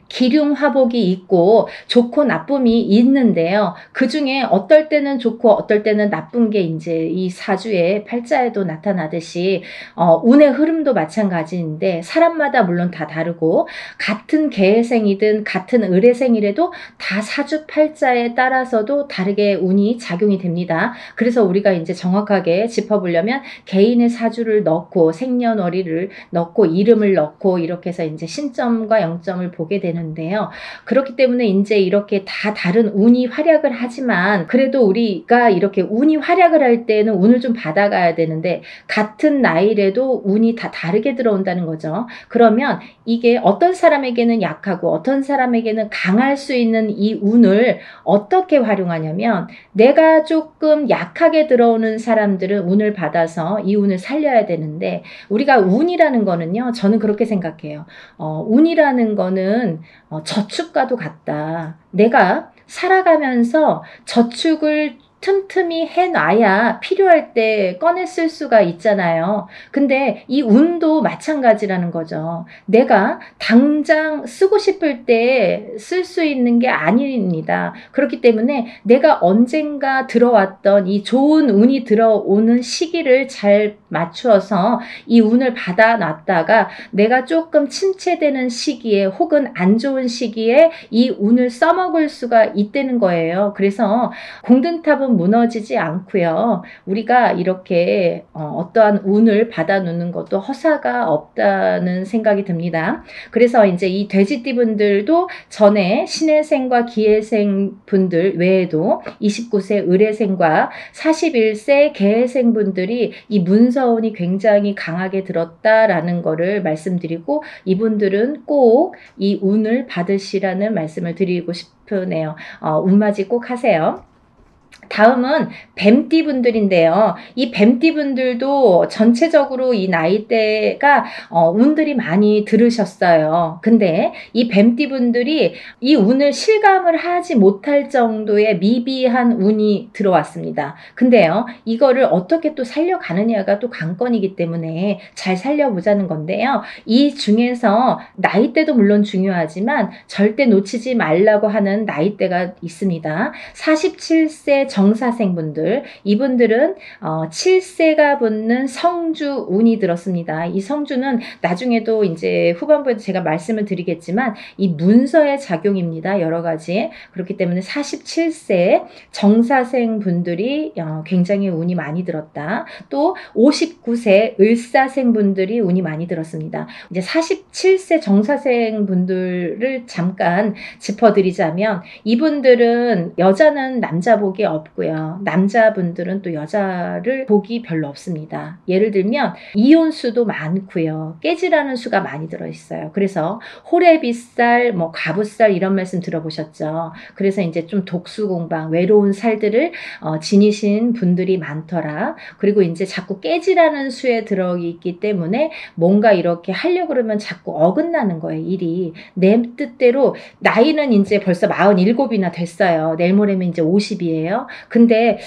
기륭화복이 있고 좋고 나쁨이 있는데요. 그 중에 어떨 때는 좋고 어떨 때는 나쁜 게 이제 이 사주의 팔자에도 나타나듯이 운의 흐름도 마찬가지인데 사람마다 물론 다 다르고 같은 개해생이든 같은 을해생이라도 다 사주 팔자에 따라서도 다르게 운이 작용이 됩니다. 그래서 우리가 이제 정확하게 짚어보려면 개인의 사주를 넣고 생년월일을 넣고 이름을 넣고 이렇게 해서 이제 신점과 영점을 보게 되는데요. 그렇기 때문에 이제 이렇게 다 다른 운이 활약을 하지만 그래도 우리가 이렇게 운이 활약을 할 때는 운을 좀 받아가야 되는데 같은 나이라도 운이 다 다르게 들어온다는 거죠. 그러면 이게 어떤 사람에게는 약하고 어떤 사람에게는 강할 수 있는 이 운을 어떻게 활용하냐면 내가 조금 약하게 들어오는 사람들은 운을 받아서 이 운을 살려야 되는데 우리가 운이라는 거는요. 저는 그렇게 생각해요. 운이라는 거는 저축과도 같다. 내가 살아가면서 저축을 틈틈이 해놔야 필요할 때 꺼내 쓸 수가 있잖아요. 근데 이 운도 마찬가지라는 거죠. 내가 당장 쓰고 싶을 때 쓸 수 있는 게 아닙니다. 그렇기 때문에 내가 언젠가 들어왔던 이 좋은 운이 들어오는 시기를 잘 맞추어서 이 운을 받아놨다가 내가 조금 침체되는 시기에 혹은 안 좋은 시기에 이 운을 써먹을 수가 있다는 거예요. 그래서 공든탑은 무너지지 않고요. 우리가 이렇게 어떠한 운을 받아놓는 것도 허사가 없다는 생각이 듭니다. 그래서 이제 이 돼지띠 분들도 전에 신해생과 기해생 분들 외에도 29세 을해생과 41세 개해생 분들이 이 문서운이 굉장히 강하게 들었다라는 거를 말씀드리고, 이분들은 꼭 이 운을 받으시라는 말씀을 드리고 싶으네요. 운맞이 꼭 하세요. 다음은 뱀띠 분들인데요. 이 뱀띠 분들도 전체적으로 이 나이대가 운들이 많이 들으셨어요. 근데 이 뱀띠 분들이 이 운을 실감을 하지 못할 정도의 미비한 운이 들어왔습니다. 근데요, 이거를 어떻게 또 살려가느냐가 또 관건이기 때문에 잘 살려보자는 건데요. 이 중에서 나이대도 물론 중요하지만 절대 놓치지 말라고 하는 나이대가 있습니다. 47세 정사생분들, 이분들은 7세가 붙는 성주 운이 들었습니다. 이 성주는 나중에도 이제 후반부에도 제가 말씀을 드리겠지만 이 문서의 작용입니다. 여러 가지. 그렇기 때문에 47세 정사생분들이 굉장히 운이 많이 들었다. 또 59세 을사생분들이 운이 많이 들었습니다. 이제 47세 정사생분들을 잠깐 짚어드리자면, 이분들은 여자는 남자 복이 없고요. 남자분들은 또 여자를 복이 별로 없습니다. 예를 들면 이혼수도 많고요. 깨지라는 수가 많이 들어있어요. 그래서 호래빗살, 뭐 가부살 이런 말씀 들어보셨죠? 그래서 이제 좀 독수공방, 외로운 살들을 지니신 분들이 많더라. 그리고 이제 자꾸 깨지라는 수에 들어있기 때문에 뭔가 이렇게 하려고 그러면 자꾸 어긋나는 거예요. 일이. 내 뜻대로 나이는 이제 벌써 47이나 됐어요. 내일 모레면 이제 50이에요. 근데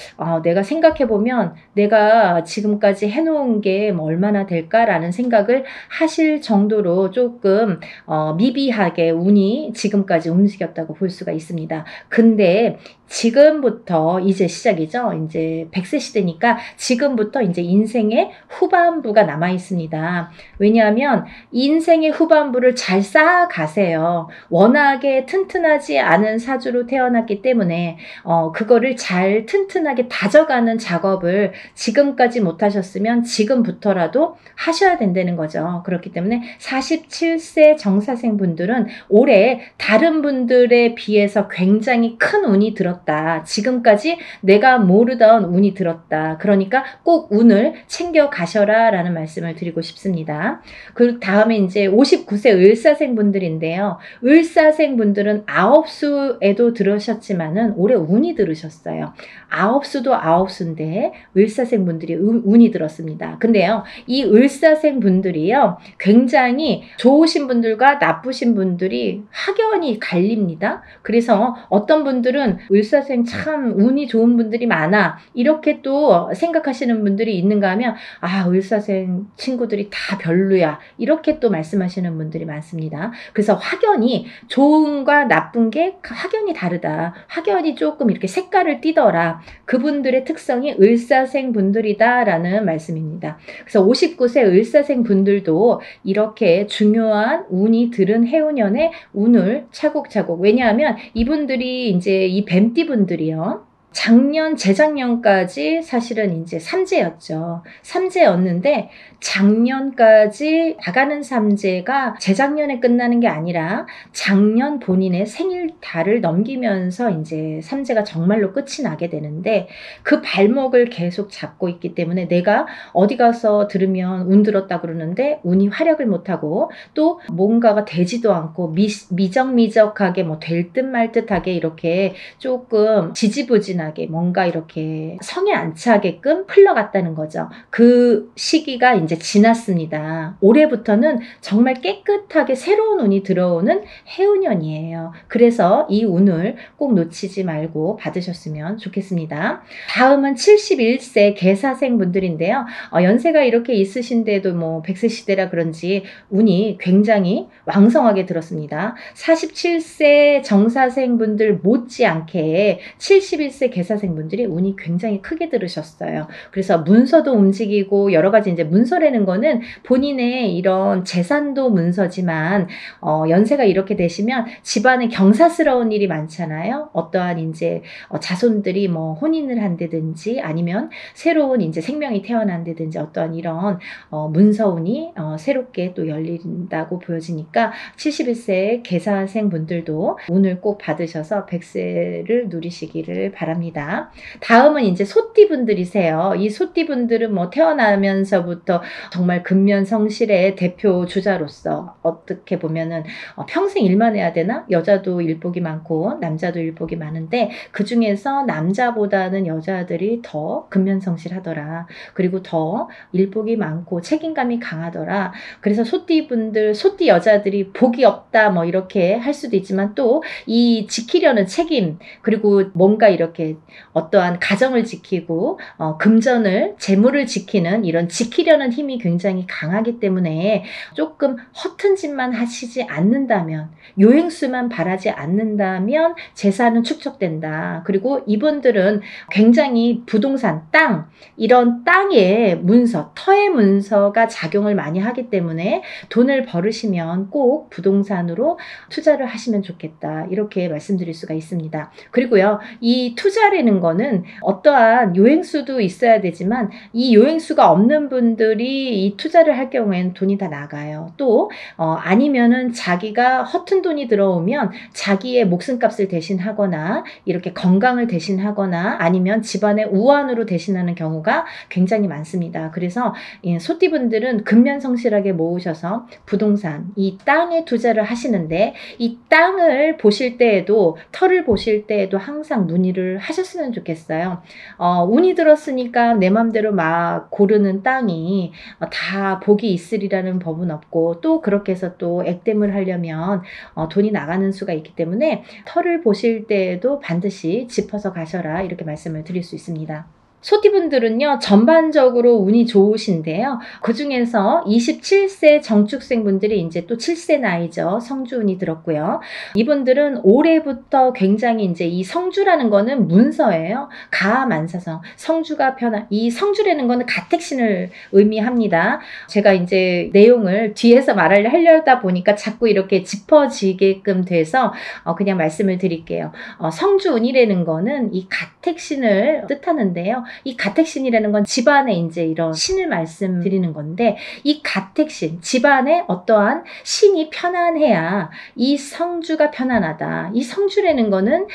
내가 생각해보면 내가 지금까지 해놓은 게 뭐 얼마나 될까라는 생각을 하실 정도로 조금 미비하게 운이 지금까지 움직였다고 볼 수가 있습니다. 근데 지금부터 이제 시작이죠. 이제 100세 시대니까 지금부터 이제 인생의 후반부가 남아 있습니다. 왜냐하면 인생의 후반부를 잘 쌓아가세요. 워낙에 튼튼하지 않은 사주로 태어났기 때문에 그거를 잘 튼튼하게 다져가는 작업을 지금까지 못하셨으면 지금부터라도 하셔야 된다는 거죠. 그렇기 때문에 47세 정사생 분들은 올해 다른 분들에 비해서 굉장히 큰 운이 들었다. 지금까지 내가 모르던 운이 들었다. 그러니까 꼭 운을 챙겨 가셔라 라는 말씀을 드리고 싶습니다. 그 다음에 이제 59세 을사생 분들인데요. 을사생 분들은 아홉수에도 들으셨지만은 올해 운이 들으셨어요. 아홉수도 아홉수인데 을사생 분들이 운이 들었습니다. 근데요, 이 을사생 분들이요, 굉장히 좋으신 분들과 나쁘신 분들이 확연히 갈립니다. 그래서 어떤 분들은 을사생 참 운이 좋은 분들이 많아 이렇게 또 생각하시는 분들이 있는가 하면, 을사생 친구들이 다 별로야 이렇게 또 말씀하시는 분들이 많습니다. 그래서 확연히 좋은과 나쁜 게 확연히 다르다. 확연히 조금 이렇게 색깔을 띠더라. 그분들의 특성이 을사생 분들이다 라는 말씀입니다. 그래서 59세 을사생 분들도 이렇게 중요한 운이 들은 해운년에 운을 차곡차곡, 왜냐하면 이분들이 이제 이 뱀띠 분들이요, 작년, 재작년까지 사실은 이제 삼재였죠. 삼재였는데 작년까지 나가는 삼재가 재작년에 끝나는 게 아니라 작년 본인의 생일달을 넘기면서 이제 삼재가 정말로 끝이 나게 되는데, 그 발목을 계속 잡고 있기 때문에 내가 어디 가서 들으면 운 들었다 그러는데 운이 활약을 못하고 또 뭔가가 되지도 않고 미적미적하게 뭐 될 듯 말 듯하게 이렇게 조금 지지부진하게 뭔가 이렇게 성에 안 차게끔 흘러갔다는 거죠. 그 시기가 이제 지났습니다. 올해부터는 정말 깨끗하게 새로운 운이 들어오는 해운년이에요. 그래서 이 운을 꼭 놓치지 말고 받으셨으면 좋겠습니다. 다음은 71세 개사생 분들인데요. 연세가 이렇게 있으신데도 뭐 100세 시대라 그런지 운이 굉장히 왕성하게 들었습니다. 47세 정사생 분들 못지않게 71세 21세 개사생분들이 운이 굉장히 크게 들으셨어요. 그래서 문서도 움직이고 여러 가지 이제 문서라는 거는 본인의 이런 재산도 문서지만 연세가 이렇게 되시면 집안에 경사스러운 일이 많잖아요. 어떠한 이제 자손들이 뭐 혼인을 한다든지 아니면 새로운 이제 생명이 태어난다든지 어떠한 이런 문서운이 새롭게 또 열린다고 보여지니까 71세 개사생 분들도 운을 꼭 받으셔서 100세를 누리시기를 바랍니다. 다음은 이제 소띠 분들이세요. 이 소띠 분들은 뭐 태어나면서부터 정말 근면성실의 대표 주자로서 어떻게 보면은 평생 일만 해야 되나? 여자도 일복이 많고 남자도 일복이 많은데 그 중에서 남자보다는 여자들이 더 근면성실하더라. 그리고 더 일복이 많고 책임감이 강하더라. 그래서 소띠 분들, 소띠 여자들이 복이 없다 뭐 이렇게 할 수도 있지만 또 이 지키려는 책임 그리고 뭔가 이렇게 어떠한 가정을 지키고 금전을 재물을 지키는 이런 지키려는 힘이 굉장히 강하기 때문에 조금 허튼 짓만 하시지 않는다면 요행수만 바라지 않는다면 재산은 축적된다. 그리고 이분들은 굉장히 부동산, 땅 이런 땅의 문서, 터의 문서가 작용을 많이 하기 때문에 돈을 벌으시면 꼭 부동산으로 투자를 하시면 좋겠다. 이렇게 말씀드릴 수가 있습니다. 그리고요, 이 투자라는 거는 어떠한 요행수도 있어야 되지만 이 요행수가 없는 분들이 이 투자를 할 경우에는 돈이 다 나가요. 또 아니면은 자기가 허튼 돈이 들어오면 자기의 목숨값을 대신하거나 이렇게 건강을 대신하거나 아니면 집안의 우환으로 대신하는 경우가 굉장히 많습니다. 그래서 소띠분들은 근면성실하게 모으셔서 부동산, 이 땅에 투자를 하시는데 이 땅을 보실 때에도 터를 보실 때에도 항상 문의를 하셨으면 좋겠어요. 운이 들었으니까 내 맘대로 막 고르는 땅이 다 복이 있으리라는 법은 없고 또 그렇게 해서 또 액땜을 하려면 돈이 나가는 수가 있기 때문에 터를 보실 때에도 반드시 짚어서 가셔라 이렇게 말씀을 드릴 수 있습니다. 소띠분들은요 전반적으로 운이 좋으신데요. 그 중에서 27세 정축생분들이 이제 또 7세 나이죠. 성주운이 들었고요. 이분들은 올해부터 굉장히 이제 이 성주라는 거는 문서예요. 가만사성 성주가 편한 이 성주라는 거는 가택신을 의미합니다. 제가 이제 내용을 뒤에서 말을 하려다 보니까 자꾸 이렇게 짚어지게끔 돼서 그냥 말씀을 드릴게요. 성주운이라는 거는 이 가택신을 뜻하는데요. 이 가택신이라는 건 집안에 이제 이런 신을 말씀드리는 건데 이 가택신, 집안에 어떠한 신이 편안해야 이 성주가 편안하다. 이 성주라는 거는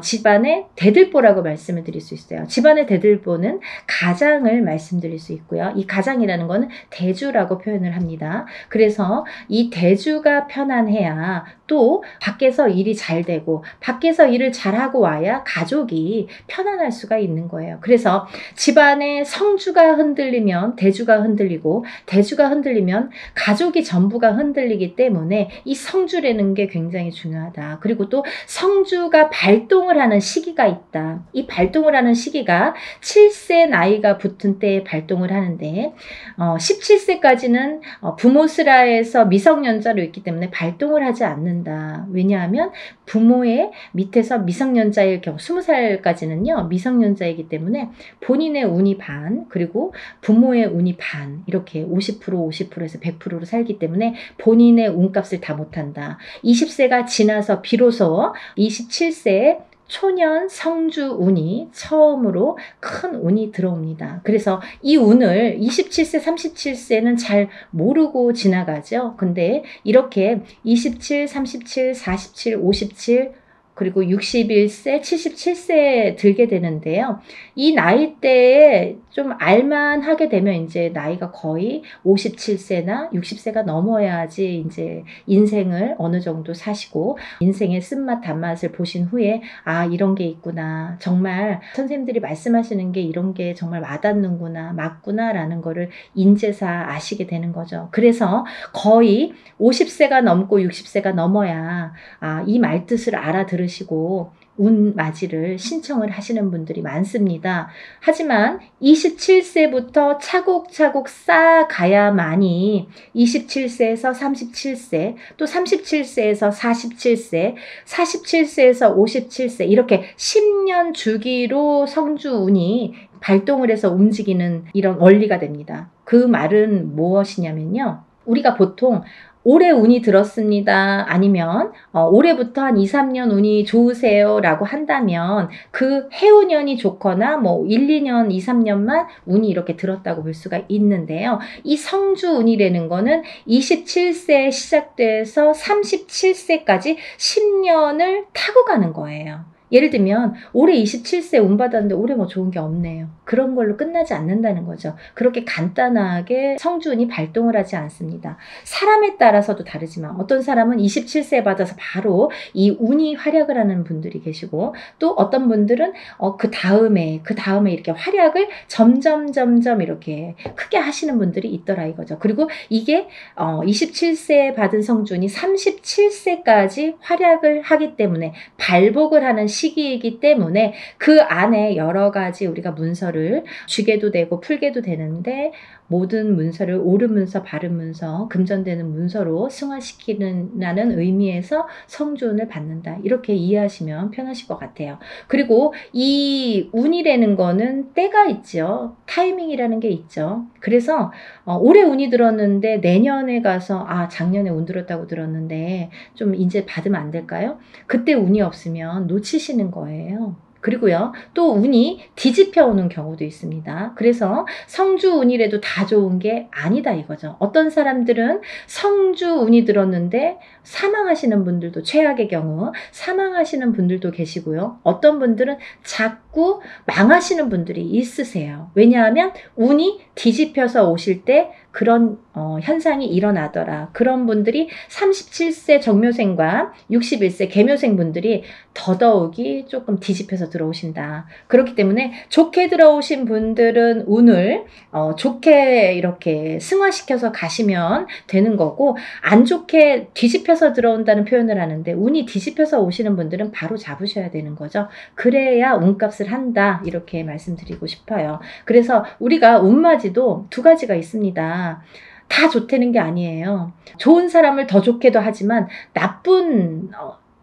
집안의 대들보라고 말씀을 드릴 수 있어요. 집안의 대들보는 가장을 말씀드릴 수 있고요. 이 가장이라는 거는 대주라고 표현을 합니다. 그래서 이 대주가 편안해야 또 밖에서 일이 잘 되고 밖에서 일을 잘하고 와야 가족이 편안할 수가 있는 거예요. 그래서 집안의 성주가 흔들리면 대주가 흔들리고 대주가 흔들리면 가족이 전부가 흔들리기 때문에 이 성주라는 게 굉장히 중요하다. 그리고 또 성주가 발동을 하는 시기가 있다. 이 발동을 하는 시기가 7세 나이가 붙은 때에 발동을 하는데 17세까지는 부모스라에서 미성년자로 있기 때문에 발동을 하지 않는다. 왜냐하면 부모의 밑에서 미성년자일 경우 20살까지는요 미성년자이기 때문에 본인의 운이 반 그리고 부모의 운이 반 이렇게 50% 50%에서 100%로 살기 때문에 본인의 운값을 다 못한다. 20세가 지나서 비로소 27세에 초년 성주 운이 처음으로 큰 운이 들어옵니다. 그래서 이 운을 27세, 37세는 잘 모르고 지나가죠. 근데 이렇게 27, 37, 47, 57 그리고 61세, 77세에 들게 되는데요. 이 나이대에 좀 알만하게 되면 이제 나이가 거의 57세나 60세가 넘어야지 이제 인생을 어느 정도 사시고 인생의 쓴맛 단맛을 보신 후에 아 이런 게 있구나. 정말 선생님들이 말씀하시는 게 이런 게 정말 와닿는구나. 맞구나 라는 거를 인제사 아시게 되는 거죠. 그래서 거의 50세가 넘고 60세가 넘어야 이 말뜻을 알아들으시고 운 맞이를 신청을 하시는 분들이 많습니다. 하지만 27세부터 차곡차곡 쌓아가야만이 27세에서 37세, 또 37세에서 47세, 47세에서 57세 이렇게 10년 주기로 성주운이 발동을 해서 움직이는 이런 원리가 됩니다. 그 말은 무엇이냐면요. 우리가 보통 올해 운이 들었습니다. 아니면 올해부터 한 2, 3년 운이 좋으세요 라고 한다면 그 해운년이 좋거나 뭐 1, 2년, 2, 3년만 운이 이렇게 들었다고 볼 수가 있는데요. 이 성주운이라는 거는 27세에 시작돼서 37세까지 10년을 타고 가는 거예요. 예를 들면 올해 27세 운 받았는데 올해 뭐 좋은 게 없네요. 그런 걸로 끝나지 않는다는 거죠. 그렇게 간단하게 성주운이 발동을 하지 않습니다. 사람에 따라서도 다르지만 어떤 사람은 27세 받아서 바로 이 운이 활약을 하는 분들이 계시고 또 어떤 분들은 그 다음에 이렇게 활약을 점점 이렇게 크게 하시는 분들이 있더라 이거죠. 그리고 이게 27세에 받은 성주운이 37세까지 활약을 하기 때문에 발복을 하는 시기이기 때문에 그 안에 여러 가지 우리가 문서를 쥐게도 되고 풀게도 되는데 모든 문서를 옳은 문서, 바른 문서, 금전되는 문서로 승화시키는 의미에서 성주운을 받는다. 이렇게 이해하시면 편하실 것 같아요. 그리고 이 운이라는 거는 때가 있죠. 타이밍이라는 게 있죠. 그래서 올해 운이 들었는데 내년에 가서 작년에 운 들었다고 들었는데 좀 이제 받으면 안 될까요? 그때 운이 없으면 놓치시는 거예요. 그리고요, 또 운이 뒤집혀 오는 경우도 있습니다. 그래서 성주운이라도 다 좋은 게 아니다 이거죠. 어떤 사람들은 성주운이 들었는데 사망하시는 분들도 최악의 경우 사망하시는 분들도 계시고요. 어떤 분들은 자꾸 망하시는 분들이 있으세요. 왜냐하면 운이 뒤집혀서 오실 때 그런 현상이 일어나더라. 그런 분들이 37세 정묘생과 61세 계묘생 분들이 더더욱이 조금 뒤집혀서 들어오신다. 그렇기 때문에 좋게 들어오신 분들은 운을 좋게 이렇게 승화시켜서 가시면 되는 거고 안 좋게 뒤집혀서 들어온다는 표현을 하는데 운이 뒤집혀서 오시는 분들은 바로 잡으셔야 되는 거죠. 그래야 운값을 한다. 이렇게 말씀드리고 싶어요. 그래서 우리가 운맞이도 두 가지가 있습니다. 다 좋다는 게 아니에요. 좋은 사람을 더 좋게도 하지만 나쁜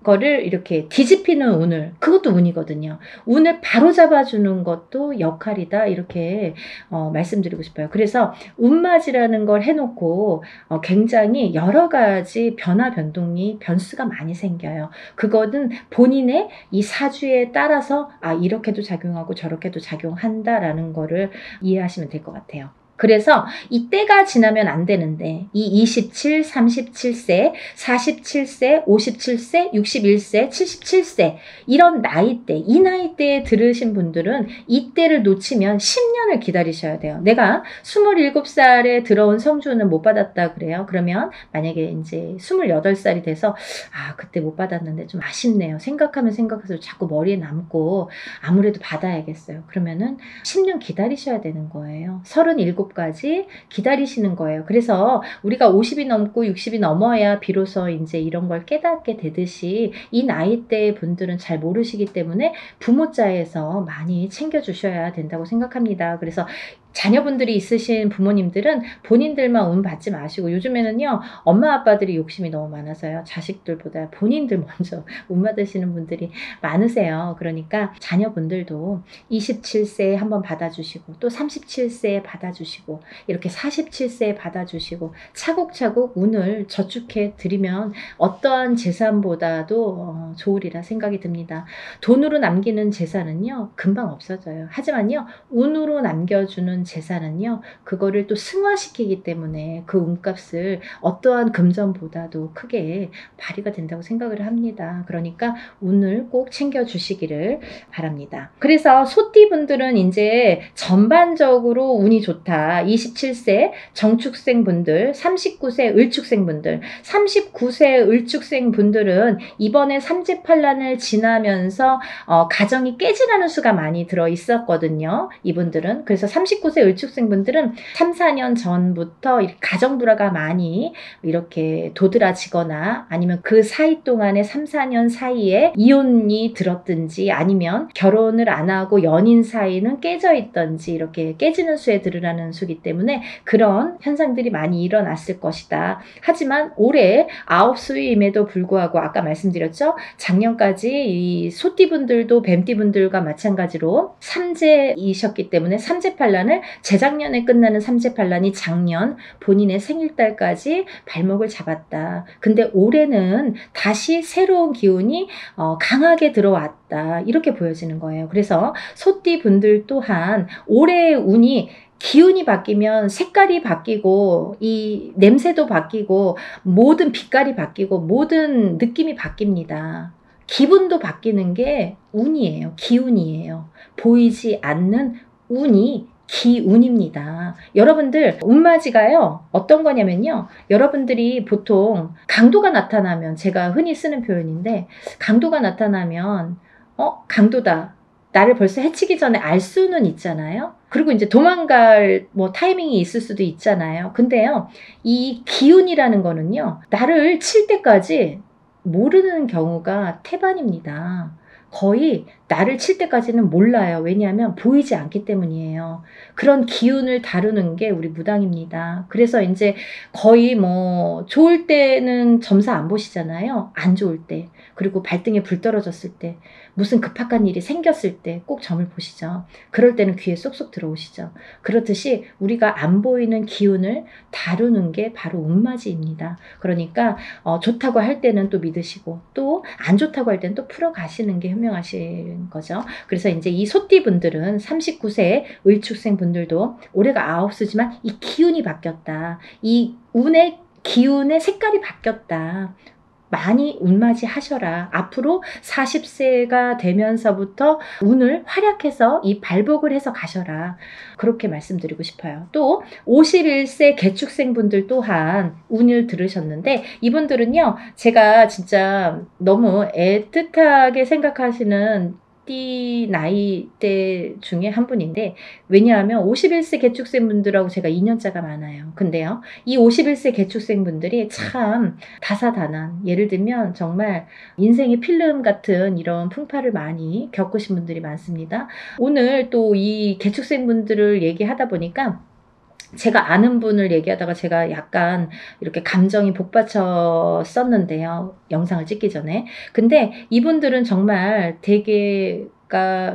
거를 이렇게 뒤집히는 운을, 그것도 운이거든요. 운을 바로 잡아주는 것도 역할이다. 이렇게 말씀드리고 싶어요. 그래서 운맞이라는 걸 해놓고 굉장히 여러 가지 변수가 많이 생겨요. 그거는 본인의 이 사주에 따라서 이렇게도 작용하고 저렇게도 작용한다라는 거를 이해하시면 될 것 같아요. 그래서 이 때가 지나면 안 되는데 이 27, 37세, 47세, 57세, 61세, 77세 이런 나이대, 이 나이대에 들으신 분들은 이 때를 놓치면 10년을 기다리셔야 돼요. 내가 27살에 들어온 성주운을 못 받았다 그래요. 그러면 만약에 이제 28살이 돼서 그때 못 받았는데 좀 아쉽네요. 생각하면 생각해서 자꾸 머리에 남고 아무래도 받아야겠어요. 그러면은 10년 기다리셔야 되는 거예요. 37까지 기다리시는 거예요. 그래서 우리가 50이 넘고 60이 넘어야 비로소 이제 이런 걸 깨닫게 되듯이 이 나이대 분들은 잘 모르시기 때문에 부모자에서 많이 챙겨주셔야 된다고 생각합니다. 그래서 자녀분들이 있으신 부모님들은 본인들만 운 받지 마시고 요즘에는요 엄마 아빠들이 욕심이 너무 많아서요 자식들보다 본인들 먼저 운 받으시는 분들이 많으세요. 그러니까 자녀분들도 27세에 한번 받아주시고 또 37세에 받아주시고 이렇게 47세에 받아주시고 차곡차곡 운을 저축해 드리면 어떠한 재산보다도 좋으리라 생각이 듭니다. 돈으로 남기는 재산은요 금방 없어져요. 하지만요 운으로 남겨주는 재산은요 그거를 또 승화시키기 때문에 그 운값을 어떠한 금전보다도 크게 발휘가 된다고 생각을 합니다. 그러니까 운을 꼭 챙겨주시기를 바랍니다. 그래서 소띠분들은 이제 전반적으로 운이 좋다. 27세 정축생 분들, 39세 을축생 분들, 39세 을축생 분들은 이번에 삼재팔란을 지나면서 가정이 깨지라는 수가 많이 들어 있었거든요. 이분들은. 그래서 39세 35세 을축생분들은 3, 4년 전부터 가정불화가 많이 이렇게 도드라지거나 아니면 그 사이 동안에 3, 4년 사이에 이혼이 들었든지 아니면 결혼을 안 하고 연인 사이는 깨져 있던지 이렇게 깨지는 수에 들으라는 수기 때문에 그런 현상들이 많이 일어났을 것이다. 하지만 올해 아홉수임에도 불구하고 아까 말씀드렸죠. 작년까지 이 소띠분들도 뱀띠분들과 마찬가지로 삼재이셨기 때문에 삼재팔란을 재작년에 끝나는 삼재팔란이 작년 본인의 생일달까지 발목을 잡았다. 근데 올해는 다시 새로운 기운이 강하게 들어왔다. 이렇게 보여지는 거예요. 그래서 소띠분들 또한 올해의 운이 기운이 바뀌면 색깔이 바뀌고 이 냄새도 바뀌고 모든 빛깔이 바뀌고 모든 느낌이 바뀝니다. 기분도 바뀌는 게 운이에요. 기운이에요. 보이지 않는 운이 기운입니다. 여러분들 운맞이가요 어떤 거냐면요, 여러분들이 보통 강도가 나타나면, 제가 흔히 쓰는 표현인데, 강도가 나타나면 강도다, 나를 벌써 해치기 전에 알 수는 있잖아요. 그리고 이제 도망갈 타이밍이 있을 수도 있잖아요. 근데요, 이 기운이라는 거는요, 나를 칠 때까지 모르는 경우가 태반입니다. 거의 나를 칠 때까지는 몰라요. 왜냐하면 보이지 않기 때문이에요. 그런 기운을 다루는 게 우리 무당입니다. 그래서 이제 거의 좋을 때는 점사 안 보시잖아요. 안 좋을 때, 그리고 발등에 불 떨어졌을 때, 무슨 급박한 일이 생겼을 때 꼭 점을 보시죠. 그럴 때는 귀에 쏙쏙 들어오시죠. 그렇듯이 우리가 안 보이는 기운을 다루는 게 바로 운맞이입니다. 그러니까 좋다고 할 때는 또 믿으시고 또 안 좋다고 할 때는 또 풀어가시는 게 현명하신 거죠. 그래서 이제 이 소띠분들은 39세 을축생 분들도 올해가 아홉수지만 이 기운이 바뀌었다. 이 운의 기운의 색깔이 바뀌었다. 많이 운맞이 하셔라. 앞으로 40세가 되면서부터 운을 활약해서 이 발복을 해서 가셔라. 그렇게 말씀드리고 싶어요. 또 51세 개축생 분들 또한 운을 들으셨는데, 이분들은요, 제가 진짜 너무 애틋하게 생각하시는 띠 나이대 중에 한 분인데, 왜냐하면 51세 개축생 분들하고 제가 2년차가 많아요. 근데요, 이 51세 개축생 분들이 참 다사다난, 예를 들면 정말 인생의 필름 같은 이런 풍파를 많이 겪으신 분들이 많습니다. 오늘 또 이 개축생 분들을 얘기하다 보니까 제가 아는 분을 얘기하다가 제가 약간 이렇게 감정이 복받쳤었는데요, 영상을 찍기 전에. 근데 이분들은 정말 되게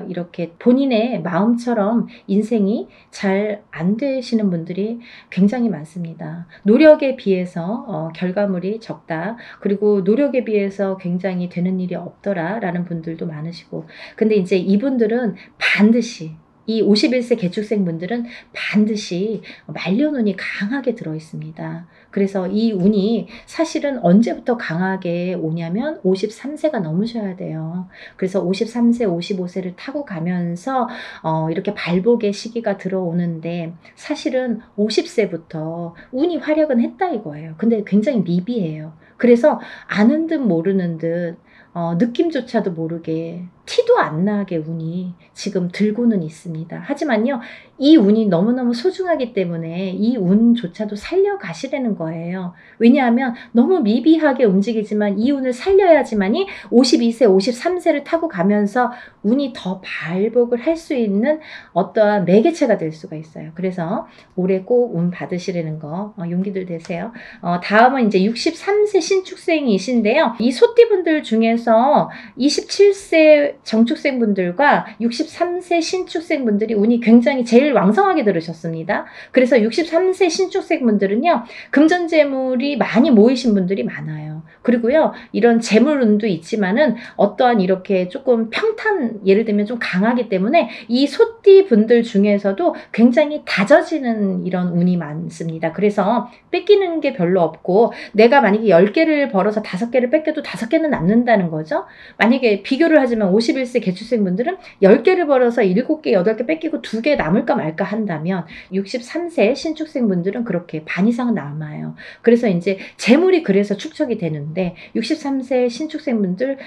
이렇게 본인의 마음처럼 인생이 잘 안 되시는 분들이 굉장히 많습니다. 노력에 비해서 결과물이 적다. 그리고 노력에 비해서 굉장히 되는 일이 없더라 라는 분들도 많으시고. 근데 이제 이분들은 반드시, 이 51세 개축생 분들은 반드시 말년운이 강하게 들어 있습니다. 그래서 이 운이 사실은 언제부터 강하게 오냐면 53세가 넘으셔야 돼요. 그래서 53세, 55세를 타고 가면서 이렇게 발복의 시기가 들어오는데, 사실은 50세부터 운이 활약은 했다 이거예요. 근데 굉장히 미비해요. 그래서 아는 듯 모르는 듯 느낌조차도 모르게, 티도 안 나게 운이 지금 들고는 있습니다. 하지만요, 이 운이 너무너무 소중하기 때문에 이 운조차도 살려가시라는 거예요. 왜냐하면 너무 미비하게 움직이지만 이 운을 살려야지만이 52세, 53세를 타고 가면서 운이 더 발복을 할 수 있는 어떠한 매개체가 될 수가 있어요. 그래서 올해 꼭 운 받으시라는 거 용기들 되세요. 다음은 이제 63세 신축생이신데요. 이 소띠분들 중에서 27세 정축생분들과 63세 신축생분들이 운이 굉장히 제일 왕성하게 들으셨습니다. 그래서 63세 신축생분들은요, 금전재물이 많이 모이신 분들이 많아요. 그리고요, 이런 재물운도 있지만은 어떠한 이렇게 조금 평탄, 예를 들면 좀 강하기 때문에 이 소띠 분들 중에서도 굉장히 다져지는 이런 운이 많습니다. 그래서 뺏기는 게 별로 없고, 내가 만약에 10개를 벌어서 5개를 뺏겨도 5개는 남는다는 거죠. 만약에 비교를 하지만 51세 개축생 분들은 10개를 벌어서 7개, 8개 뺏기고 2개 남을까 말까 한다면 63세 신축생 분들은 그렇게 반 이상은 남아요. 그래서 이제 재물이 그래서 축적이 되는 보이는데 63세 신축생분들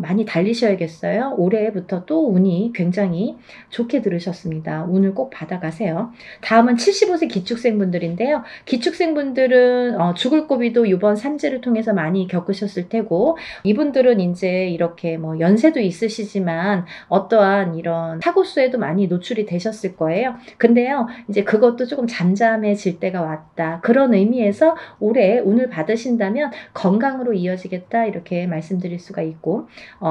많이 달리셔야겠어요. 올해부터 또 운이 굉장히 좋게 들으셨습니다. 운을 꼭 받아가세요. 다음은 75세 기축생분들인데요. 기축생분들은 죽을 고비도 이번 삼재를 통해서 많이 겪으셨을 테고, 이분들은 이제 이렇게 뭐 연세도 있으시지만 어떠한 이런 사고수에도 많이 노출이 되셨을 거예요. 근데요, 이제 그것도 조금 잠잠해질 때가 왔다. 그런 의미에서 올해 운을 받으신다면 건강으로 이어지겠다, 이렇게 말씀드릴 수가 있고,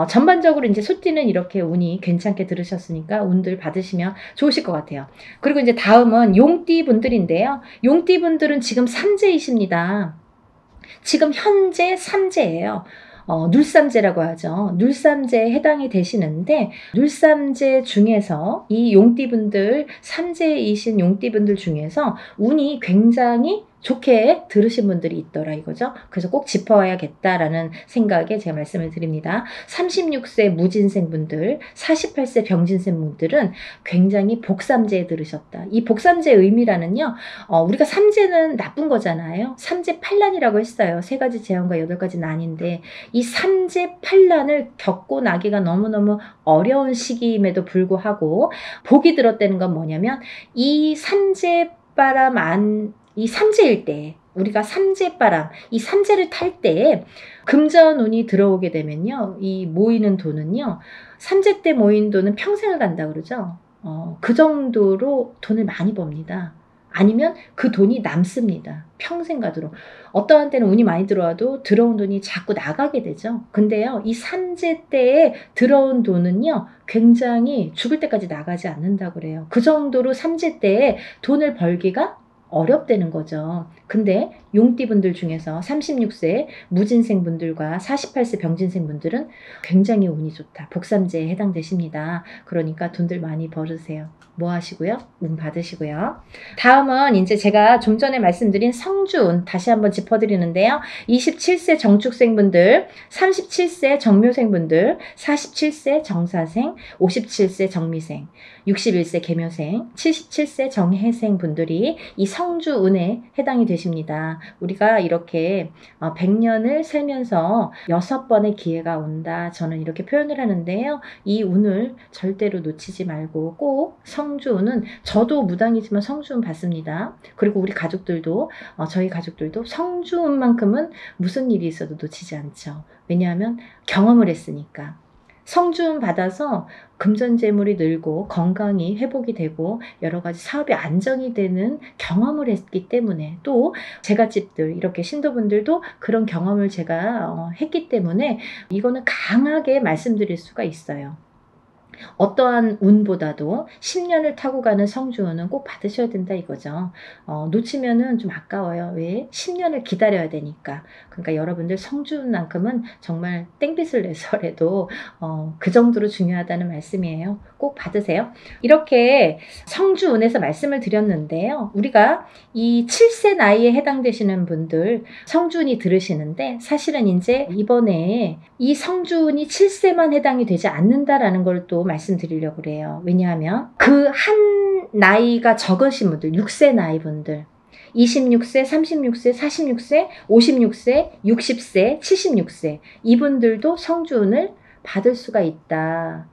전반적으로 이제 소띠는 이렇게 운이 괜찮게 들으셨으니까 운들 받으시면 좋으실 것 같아요. 그리고 이제 다음은 용띠 분들인데요. 용띠 분들은 지금 삼재이십니다. 지금 현재 삼재예요. 눌삼재라고 하죠. 눌삼재에 해당이 되시는데, 눌삼재 중에서 이 용띠분들, 삼재이신 용띠분들 중에서 운이 굉장히 좋게 들으신 분들이 있더라 이거죠. 그래서 꼭 짚어야겠다라는 생각에 제가 말씀을 드립니다. 36세 무진생분들, 48세 병진생분들은 굉장히 복삼재에 들으셨다. 이 복삼재의 의미라는요, 우리가 삼재는 나쁜 거잖아요. 삼재 팔란이라고 했어요. 3가지 재앙과 8가지 난인데, 이 삼재 팔란을 겪고 나기가 너무너무 어려운 시기임에도 불구하고 복이 들었다는 건 뭐냐면, 이 삼재바람 이 삼재일 때, 우리가 삼재바람, 이 삼재를 탈 때 금전운이 들어오게 되면요, 이 모이는 돈은요, 삼재 때 모인 돈은 평생을 간다 그러죠. 그 정도로 돈을 많이 법니다. 아니면 그 돈이 남습니다. 평생 가도록. 어떠한 때는 운이 많이 들어와도 들어온 돈이 자꾸 나가게 되죠. 근데요, 이 삼재 때에 들어온 돈은요, 굉장히 죽을 때까지 나가지 않는다고 그래요. 그 정도로 삼재 때에 돈을 벌기가 어렵다는 거죠. 근데 용띠분들 중에서 36세 무진생분들과 48세 병진생분들은 굉장히 운이 좋다. 복삼재에 해당되십니다. 그러니까 돈들 많이 벌으세요. 뭐 하시고요? 운 받으시고요. 다음은 이제 제가 좀 전에 말씀드린 성주운 다시 한번 짚어드리는데요. 27세 정축생분들, 37세 정묘생분들, 47세 정사생, 57세 정미생, 61세 계묘생, 77세 정해생 분들이 이 성주운에 해당이 되십니다. 우리가 이렇게 100년을 살면서 6번의 기회가 온다. 저는 이렇게 표현을 하는데요. 이 운을 절대로 놓치지 말고 꼭 성주운은, 저도 무당이지만 성주운 받습니다. 그리고 우리 가족들도, 저희 가족들도 성주운만큼은 무슨 일이 있어도 놓치지 않죠. 왜냐하면 경험을 했으니까. 성주운 받아서 금전재물이 늘고 건강이 회복이 되고 여러 가지 사업이 안정이 되는 경험을 했기 때문에, 또 제갓집들, 이렇게 신도분들도 그런 경험을 제가 했기 때문에 이거는 강하게 말씀드릴 수가 있어요. 어떠한 운보다도 10년을 타고 가는 성주운은 꼭 받으셔야 된다 이거죠. 놓치면은 좀 아까워요. 왜? 10년을 기다려야 되니까. 그러니까 여러분들 성주운만큼은 정말 땡빛을 내서라도 그 정도로 중요하다는 말씀이에요. 꼭 받으세요. 이렇게 성주운에서 말씀을 드렸는데요. 우리가 이 7세 나이에 해당되시는 분들 성주운이 들으시는데, 사실은 이제 이번에 이 성주운이 7세만 해당이 되지 않는다라는 걸 또 말씀드리려고 그래요. 왜냐하면 그 한 나이가 적으신 분들, 6세 나이 분들, 26세, 36세, 46세, 56세, 60세, 76세, 이분들도 성주운을 받을 수가 있다.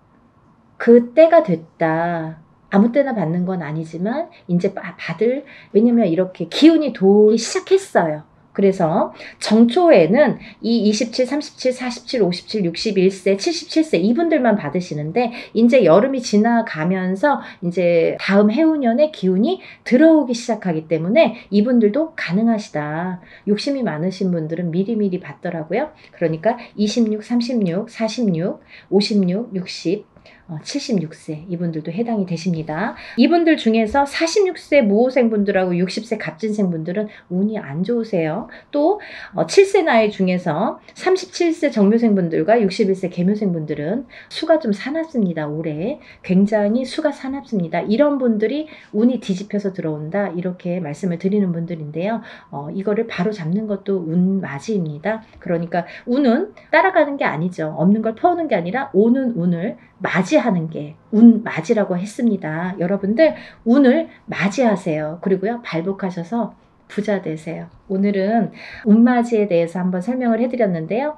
그 때가 됐다. 아무 때나 받는 건 아니지만 이제 받을, 왜냐면 이렇게 기운이 돌기 시작했어요. 그래서 정초에는 이 27, 37, 47, 57, 61세, 77세 이분들만 받으시는데, 이제 여름이 지나가면서 이제 다음 해운년에 기운이 들어오기 시작하기 때문에 이분들도 가능하시다. 욕심이 많으신 분들은 미리미리 받더라고요. 그러니까 26, 36, 46, 56, 60, 76세 이분들도 해당이 되십니다. 이분들 중에서 46세 무호생분들하고 60세 갑진생분들은 운이 안 좋으세요. 또 7세 나이 중에서 37세 정묘생분들과 61세 계묘생분들은 수가 좀 사납습니다. 올해 굉장히 수가 사납습니다. 이런 분들이 운이 뒤집혀서 들어온다, 이렇게 말씀을 드리는 분들인데요. 이거를 바로 잡는 것도 운맞이입니다. 그러니까 운은 따라가는 게 아니죠. 없는 걸 퍼오는 게 아니라 오는 운을 맞이하는 게 운맞이라고 했습니다. 여러분들 운을 맞이하세요. 그리고요, 발복하셔서 부자 되세요. 오늘은 운맞이에 대해서 한번 설명을 해드렸는데요.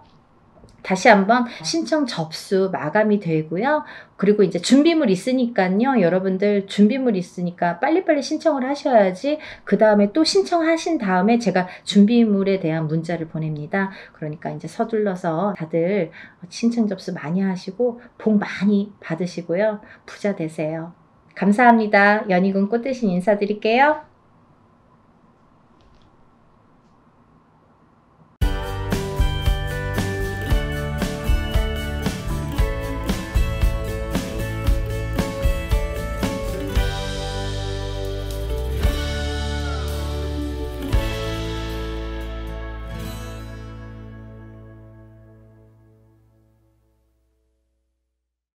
다시 한번 신청 접수 마감이 되고요. 그리고 이제 준비물 있으니까요. 여러분들 준비물 있으니까 빨리빨리 신청을 하셔야지 그 다음에 또 신청하신 다음에 제가 준비물에 대한 문자를 보냅니다. 그러니까 이제 서둘러서 다들 신청 접수 많이 하시고 복 많이 받으시고요. 부자 되세요. 감사합니다. 연희군 꽃대신 인사드릴게요.